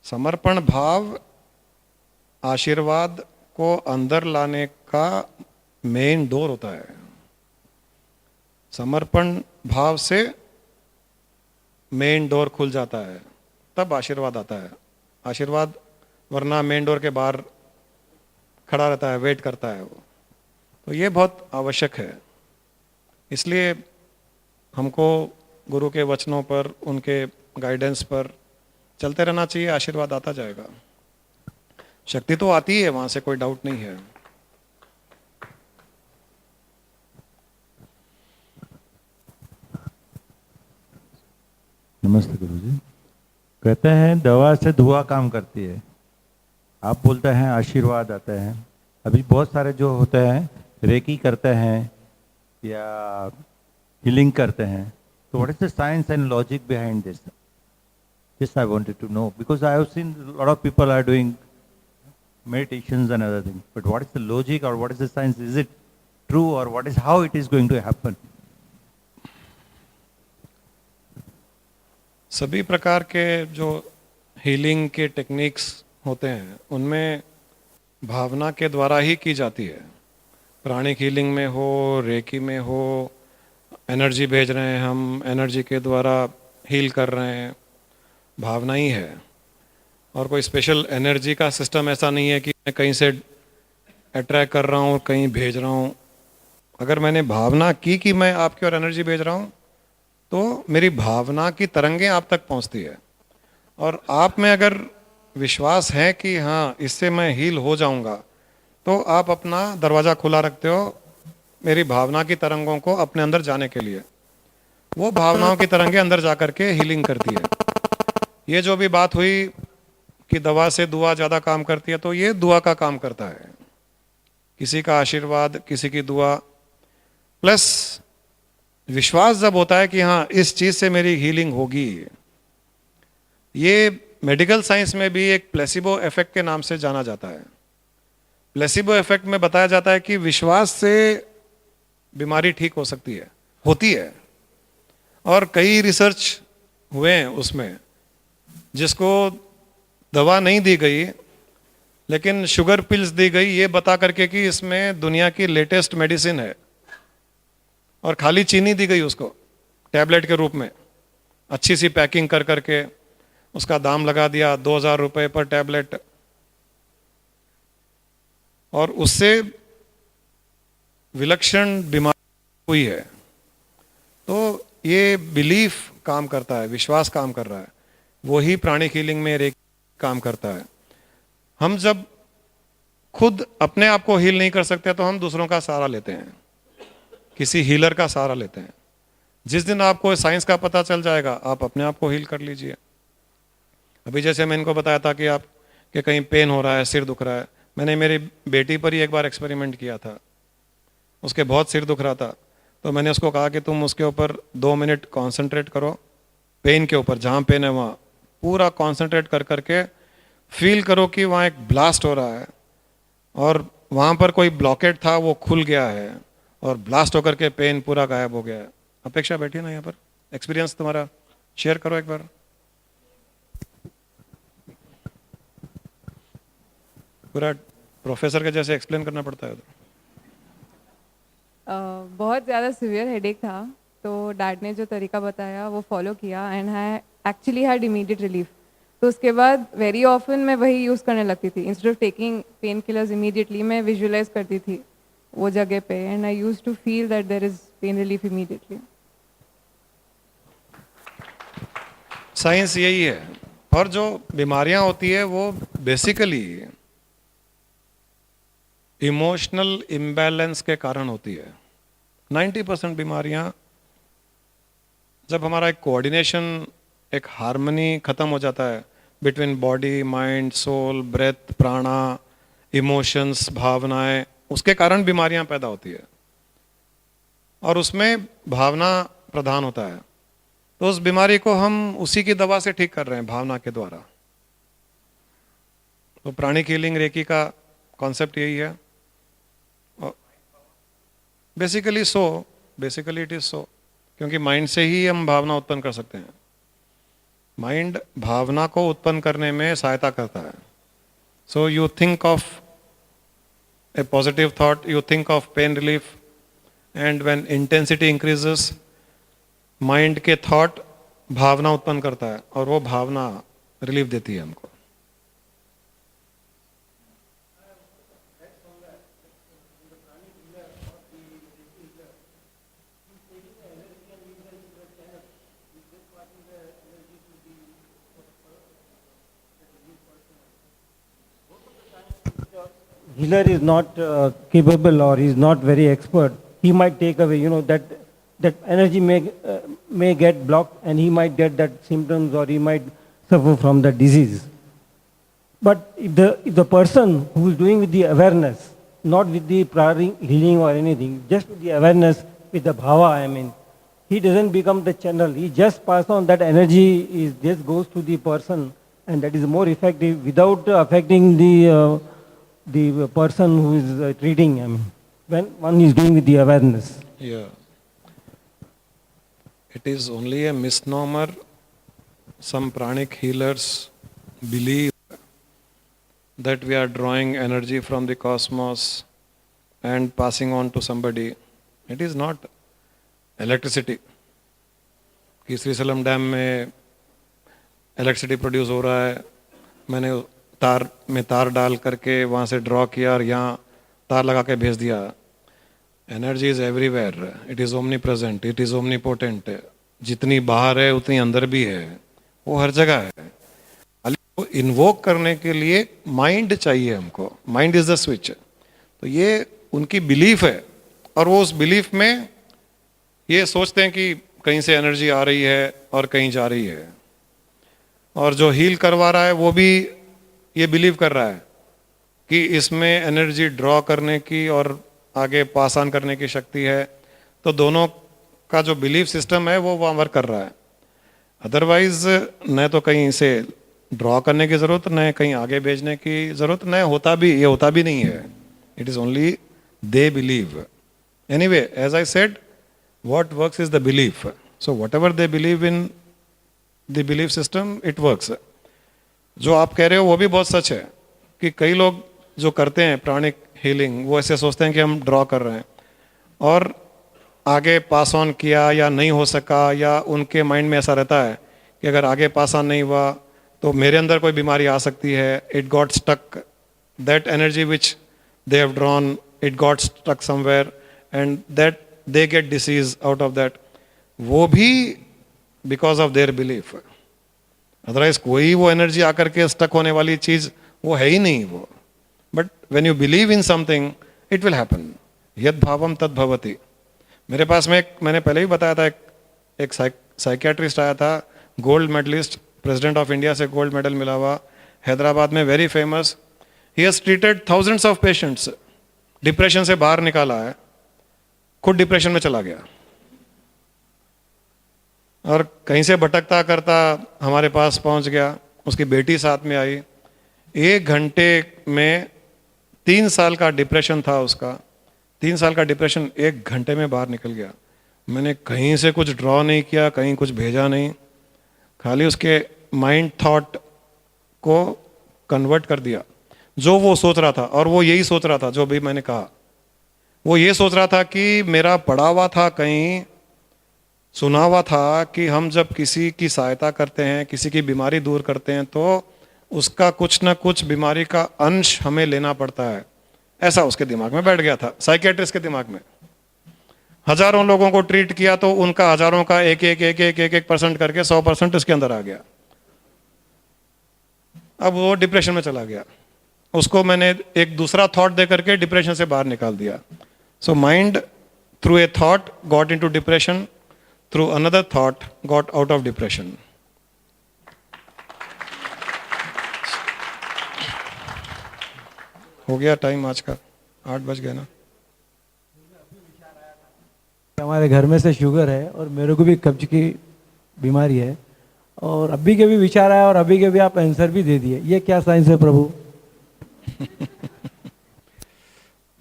समर्पण भाव आशीर्वाद को अंदर लाने का मेन डोर होता है। समर्पण भाव से मेन डोर खुल जाता है, तब आशीर्वाद आता है। आशीर्वाद वरना मेन डोर के बाहर खड़ा रहता है, वेट करता है वो। तो ये बहुत आवश्यक है। इसलिए हमको गुरु के वचनों पर, उनके गाइडेंस पर चलते रहना चाहिए, आशीर्वाद आता जाएगा। शक्ति तो आती है, वहां से कोई डाउट नहीं है। नमस्ते गुरुजी। कहते हैं दवा से दुआ काम करती है, आप बोलते हैं आशीर्वाद आता है। अभी बहुत सारे जो होते हैं रेकी करते हैं या हीलिंग करते हैं, तो what is the science and logic behind this? This I wanted to know because I have seen lot of people are doing meditations and other things, but what is the logic or what is the science? Is it true or what is, how it is going to happen? सभी प्रकार के जो healing के techniques होते हैं उनमें भावना के द्वारा ही की जाती है। प्राणिक हीलिंग में हो, रेकी में हो, एनर्जी भेज रहे हैं हम, एनर्जी के द्वारा हील कर रहे हैं, भावना ही है। और कोई स्पेशल एनर्जी का सिस्टम ऐसा नहीं है कि मैं कहीं से अट्रैक्ट कर रहा हूँ, कहीं भेज रहा हूँ। अगर मैंने भावना की कि मैं आपकी ओर एनर्जी भेज रहा हूँ, तो मेरी भावना की तरंगें आप तक पहुँचती है। और आप में अगर विश्वास है कि हाँ इससे मैं हील हो जाऊँगा, तो आप अपना दरवाज़ा खुला रखते हो मेरी भावना की तरंगों को अपने अंदर जाने के लिए। वो भावनाओं की तरंगें अंदर जा करके हीलिंग करती है। ये जो भी बात हुई कि दवा से दुआ ज़्यादा काम करती है, तो ये दुआ का काम करता है। किसी का आशीर्वाद, किसी की दुआ, प्लस विश्वास जब होता है कि हाँ इस चीज़ से मेरी हीलिंग होगी। ये मेडिकल साइंस में भी एक प्लेसिबो इफेक्ट के नाम से जाना जाता है। प्लेसिबो इफेक्ट में बताया जाता है कि विश्वास से बीमारी ठीक हो सकती है, होती है। और कई रिसर्च हुए हैं उसमें, जिसको दवा नहीं दी गई लेकिन शुगर पिल्स दी गई, ये बता करके कि इसमें दुनिया की लेटेस्ट मेडिसिन है, और खाली चीनी दी गई उसको टैबलेट के रूप में, अच्छी सी पैकिंग कर करके उसका दाम लगा दिया 2000 रुपये पर टैबलेट, और उससे विलक्षण बीमारी हुई है। तो ये बिलीफ काम करता है, विश्वास काम कर रहा है। वही प्राणिक हीलिंग में एक काम करता है। हम जब खुद अपने आप को हील नहीं कर सकते तो हम दूसरों का सहारा लेते हैं, किसी हीलर का सहारा लेते हैं। जिस दिन आपको साइंस का पता चल जाएगा, आप अपने आप को हील कर लीजिए। अभी जैसे मैं इनको बताया था कि आप के कहीं पेन हो रहा है, सिर दुख रहा है, मैंने मेरी बेटी पर ही एक बार एक्सपेरिमेंट किया था। उसके बहुत सिर दुख रहा था, तो मैंने उसको कहा कि तुम उसके ऊपर 2 मिनट कॉन्सेंट्रेट करो, पेन के ऊपर, जहाँ पेन है वहाँ पूरा कॉन्सेंट्रेट कर करके फील करो कि वहाँ एक ब्लास्ट हो रहा है, और वहाँ पर कोई ब्लॉकेट था वो खुल गया है, और ब्लास्ट होकर के पेन पूरा गायब हो गया है। अपेक्षा बैठी ना यहाँ पर, एक्सपीरियंस तुम्हारा शेयर करो एक बार। पूरा प्रोफेसर के जैसे एक्सप्लेन करना पड़ता है उधर। बहुत ज़्यादा सीवियर हेडेक था, तो डैड ने जो तरीका बताया वो फॉलो किया and I actually had immediate relief. तो उसके बाद वेरी ऑफन मैं वही यूज़ करने लगती थी। Instead of taking pain killers immediately मैं विजुअलाइज करती थी वो जगह पे, and I used to feel that there is pain relief immediately. Science यही है। और जो बीमारियां होती है वो बेसिकली इमोशनल इम्बैलेंस के कारण होती है। 90% बीमारियां जब हमारा एक कोऑर्डिनेशन, एक हार्मनी खत्म हो जाता है between body, mind, soul, breath, prana, emotions, भावनाएं, उसके कारण बीमारियां पैदा होती है। और उसमें भावना प्रधान होता है। तो उस बीमारी को हम उसी की दवा से ठीक कर रहे हैं, भावना के द्वारा। तो प्राणिक हीलिंग रेकी का कॉन्सेप्ट यही है। बेसिकली इट इज सो, क्योंकि माइंड से ही हम भावना उत्पन्न कर सकते हैं। माइंड भावना को उत्पन्न करने में सहायता करता है। So you think of A positive thought, you think of pain relief, and when intensity increases, mind के थॉट भावना उत्पन्न करता है और वो भावना रिलीफ देती है हमको। Healer is not capable or is not very expert, he might take away, that energy may get blocked and he might get that symptoms or he might suffer from the disease. But if the person who is doing with the awareness, not with the prior healing or anything, just with the awareness, with the bhava, he doesn't become the channel. He just pass on that energy, just goes to the person, and that is more effective without affecting the person who is treating. When one is doing with the awareness. Yeah. It is only a misnomer. Some pranic healers believe that we are drawing energy from the cosmos and passing on to somebody. It is not electricity. कि Srisailam dam में electricity produce हो रहा है, मैंने तार डाल करके वहाँ से ड्रॉ किया और यहाँ तार लगा के भेज दिया। Energy is everywhere, it is omni present, it is omni potent. जितनी बाहर है उतनी अंदर भी है, वो हर जगह है। खाली वो इन्वोक करने के लिए माइंड चाहिए हमको। Mind is the switch. तो ये उनकी बिलीफ है, और वो उस बिलीफ में ये सोचते हैं कि कहीं से एनर्जी आ रही है और कहीं जा रही है। और जो हील करवा रहा है वो भी ये बिलीव कर रहा है कि इसमें एनर्जी ड्रॉ करने की और आगे पास ऑन करने की शक्ति है। तो दोनों का जो बिलीफ सिस्टम है वो वर्क कर रहा है। अदरवाइज न तो कहीं इसे ड्रॉ करने की ज़रूरत, न कहीं आगे भेजने की ज़रूरत, न ये होता भी नहीं है। It is only they believe. Anyway, as I said, what works is the belief. So whatever they believe in the belief system, it works. जो आप कह रहे हो वो भी बहुत सच है कि कई लोग जो करते हैं प्राणिक हीलिंग, वो ऐसे सोचते हैं कि हम ड्रॉ कर रहे हैं और आगे पास ऑन किया या नहीं हो सका, या उनके माइंड में ऐसा रहता है कि अगर आगे पास ऑन नहीं हुआ तो मेरे अंदर कोई बीमारी आ सकती है। It got stuck, that energy which they have drawn, it got stuck somewhere and that they get disease out of that. वो भी because of their belief. Otherwise कोई वो एनर्जी आकर के स्टक होने वाली चीज वो है ही नहीं वो। But when you believe in something, it will happen. यद भावम तद भवति। मेरे पास में मैंने पहले ही बताया था, एक साइकियाट्रिस्ट आया था, gold medalist, president of India से गोल्ड मेडल मिला हुआ, हैदराबाद में, very famous. He has treated thousands of patients, depression से बाहर निकाला है, खुद डिप्रेशन में चला गया और कहीं से भटकता करता हमारे पास पहुंच गया। उसकी बेटी साथ में आई। 1 घंटे में 3 साल का डिप्रेशन था उसका, 3 साल का डिप्रेशन 1 घंटे में बाहर निकल गया। मैंने कहीं से कुछ ड्रॉ नहीं किया, कहीं कुछ भेजा नहीं, खाली उसके माइंड थॉट को कन्वर्ट कर दिया। जो वो सोच रहा था, और वो यही सोच रहा था जो भी मैंने कहा, वो ये सोच रहा था कि मेरा पढ़ा हुआ था, कहीं सुना हुआ था कि हम जब किसी की सहायता करते हैं, किसी की बीमारी दूर करते हैं, तो उसका कुछ ना कुछ बीमारी का अंश हमें लेना पड़ता है। ऐसा उसके दिमाग में बैठ गया था, साइकियाट्रिस्ट के दिमाग में। हजारों लोगों को ट्रीट किया तो उनका हजारों का एक परसेंट करके 100% इसके अंदर आ गया। अब वो डिप्रेशन में चला गया। उसको मैंने एक दूसरा थॉट दे करके डिप्रेशन से बाहर निकाल दिया। So mind through a thought got into depression, through another thought got out of depression. हो गया टाइम आज का, 8 बज गए ना। हमारे घर में से शुगर है और मेरे को भी कब्ज की बीमारी है, और अभी के भी विचार आया और अभी के भी आप आंसर भी दे दिए। ये क्या साइंस है प्रभु?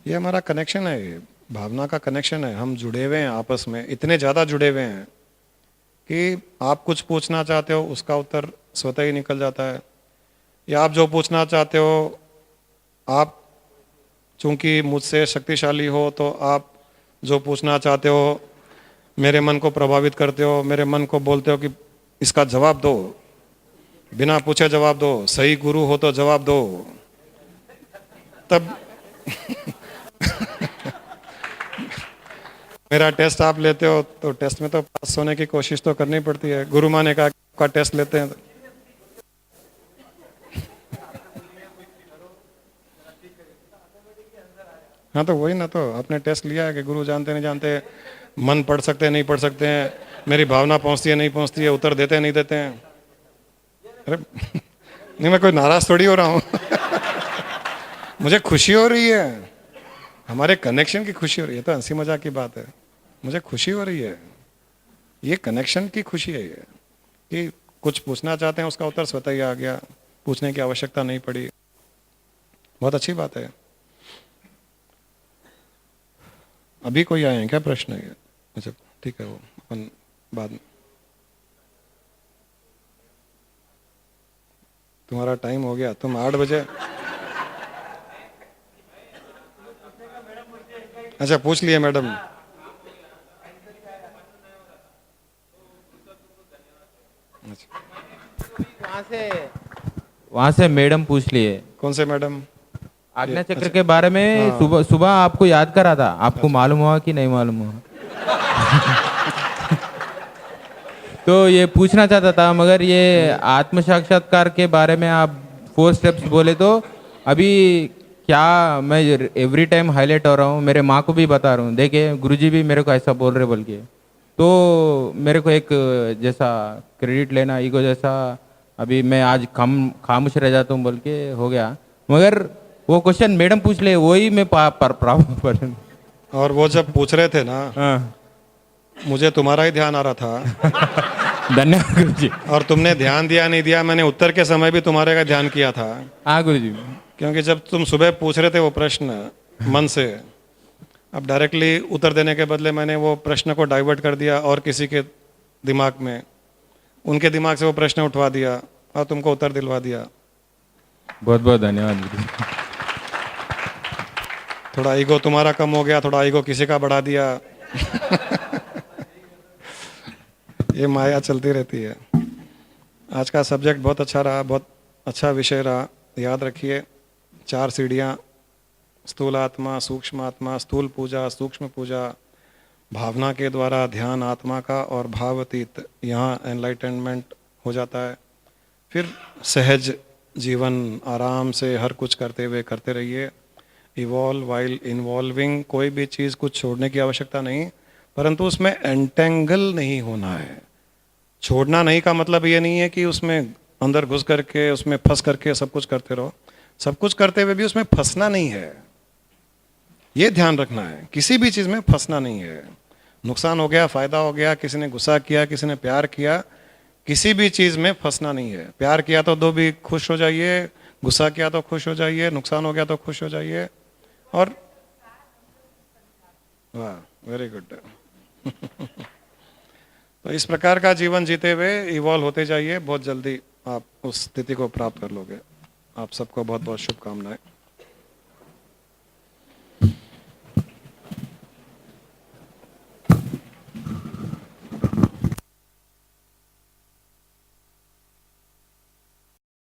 ये हमारा कनेक्शन है, ये भावना का कनेक्शन है। हम जुड़े हुए हैं आपस में, इतने ज़्यादा जुड़े हुए हैं कि आप कुछ पूछना चाहते हो उसका उत्तर स्वतः ही निकल जाता है, या आप जो पूछना चाहते हो, आप चूंकि मुझसे शक्तिशाली हो तो आप जो पूछना चाहते हो मेरे मन को प्रभावित करते हो, मेरे मन को बोलते हो कि इसका जवाब दो, बिना पूछे जवाब दो, सही गुरु हो तो जवाब दो। तब मेरा टेस्ट आप लेते हो तो टेस्ट में तो पास होने की कोशिश तो करनी पड़ती है। गुरु माँ ने कहा आपका टेस्ट लेते हैं। हाँ तो वही ना, तो आपने टेस्ट लिया है कि गुरु जानते नहीं जानते, मन पढ़ सकते हैं नहीं पढ़ सकते हैं, मेरी भावना पहुंचती है नहीं पहुंचती है, उत्तर देते हैं नहीं देते हैं। अरे नहीं, मैं कोई नाराज थोड़ी हो रहा हूँ। मुझे खुशी हो रही है, हमारे कनेक्शन की खुशी हो रही है। तो हंसी मजाक की बात है, मुझे खुशी हो रही है, ये कनेक्शन की खुशी है, ये कि कुछ पूछना चाहते हैं उसका उत्तर स्वतः ही आ गया, पूछने की आवश्यकता नहीं पड़ी। बहुत अच्छी बात है। अभी कोई आए हैं क्या प्रश्न है? अच्छा ठीक है, वो अपन बाद में। तुम्हारा टाइम हो गया, तुम 8 बजे। अच्छा पूछ लिए मैडम। वहाँ से मैडम पूछ लिए। कौन से मैडम? आज्ञा चक्र के बारे में सुबह सुबह आपको याद करा था, आपको मालूम हुआ कि नहीं मालूम हुआ? तो ये पूछना चाहता था, मगर ये आत्म साक्षात्कार के बारे में आप 4 स्टेप्स बोले, तो अभी क्या मैं एवरी टाइम हाईलाइट हो रहा हूँ, मेरे माँ को भी बता रहा हूँ, देखिए गुरुजी भी मेरे को ऐसा बोल रहे बोल के, तो मेरे को एक जैसा क्रेडिट लेना ईगो जैसा, अभी मैं आज खामोश रह जाता हूँ बोल के हो गया। मगर वो क्वेश्चन मैडम पूछ ले, वही मैं प्रॉब्लम। और वो जब पूछ रहे थे ना, मुझे तुम्हारा ही ध्यान आ रहा था। धन्यवाद गुरुजी। और तुमने ध्यान दिया नहीं दिया, मैंने उत्तर के समय भी तुम्हारे का ध्यान किया था। हाँ गुरुजी। क्योंकि जब तुम सुबह पूछ रहे थे वो प्रश्न मन से, अब डायरेक्टली उत्तर देने के बदले मैंने वो प्रश्न को डाइवर्ट कर दिया और किसी के दिमाग में, उनके दिमाग से वो प्रश्न उठवा दिया और तुमको उत्तर दिलवा दिया। बहुत बहुत धन्यवाद गुरुजी। थोड़ा ईगो तुम्हारा कम हो गया, थोड़ा ईगो किसी का बढ़ा दिया। ये माया चलती रहती है। आज का सब्जेक्ट बहुत अच्छा रहा, बहुत अच्छा विषय रहा। याद रखिए 4 सीढ़ियाँ, स्थूल आत्मा, सूक्ष्म आत्मा, स्थूल पूजा, सूक्ष्म पूजा, भावना के द्वारा ध्यान आत्मा का, और भावातीत, यहाँ एनलाइटनमेंट हो जाता है। फिर सहज जीवन, आराम से हर कुछ करते हुए करते रहिए। इवॉल्व वाइल इन्वॉल्विंग, कोई भी चीज़ कुछ छोड़ने की आवश्यकता नहीं, परंतु उसमें एंटेंगल नहीं होना है। छोड़ना नहीं का मतलब ये नहीं है कि उसमें अंदर घुस करके उसमें फंस करके सब कुछ करते रहो। सब कुछ करते हुए भी उसमें फंसना नहीं है, ये ध्यान रखना है। किसी भी चीज़ में फंसना नहीं है। नुकसान हो गया, फायदा हो गया, किसी ने गुस्सा किया, किसी ने प्यार किया, किसी भी चीज़ में फंसना नहीं है। प्यार किया तो दो भी खुश हो जाइए, गुस्सा किया तो खुश हो जाइए, नुकसान हो गया तो खुश हो जाइए। और वाह, वेरी गुड। तो इस प्रकार का जीवन जीते हुए इवॉल्व होते जाइए, बहुत जल्दी आप उस स्थिति को प्राप्त कर लोगे। आप सबको बहुत बहुत शुभकामनाएं।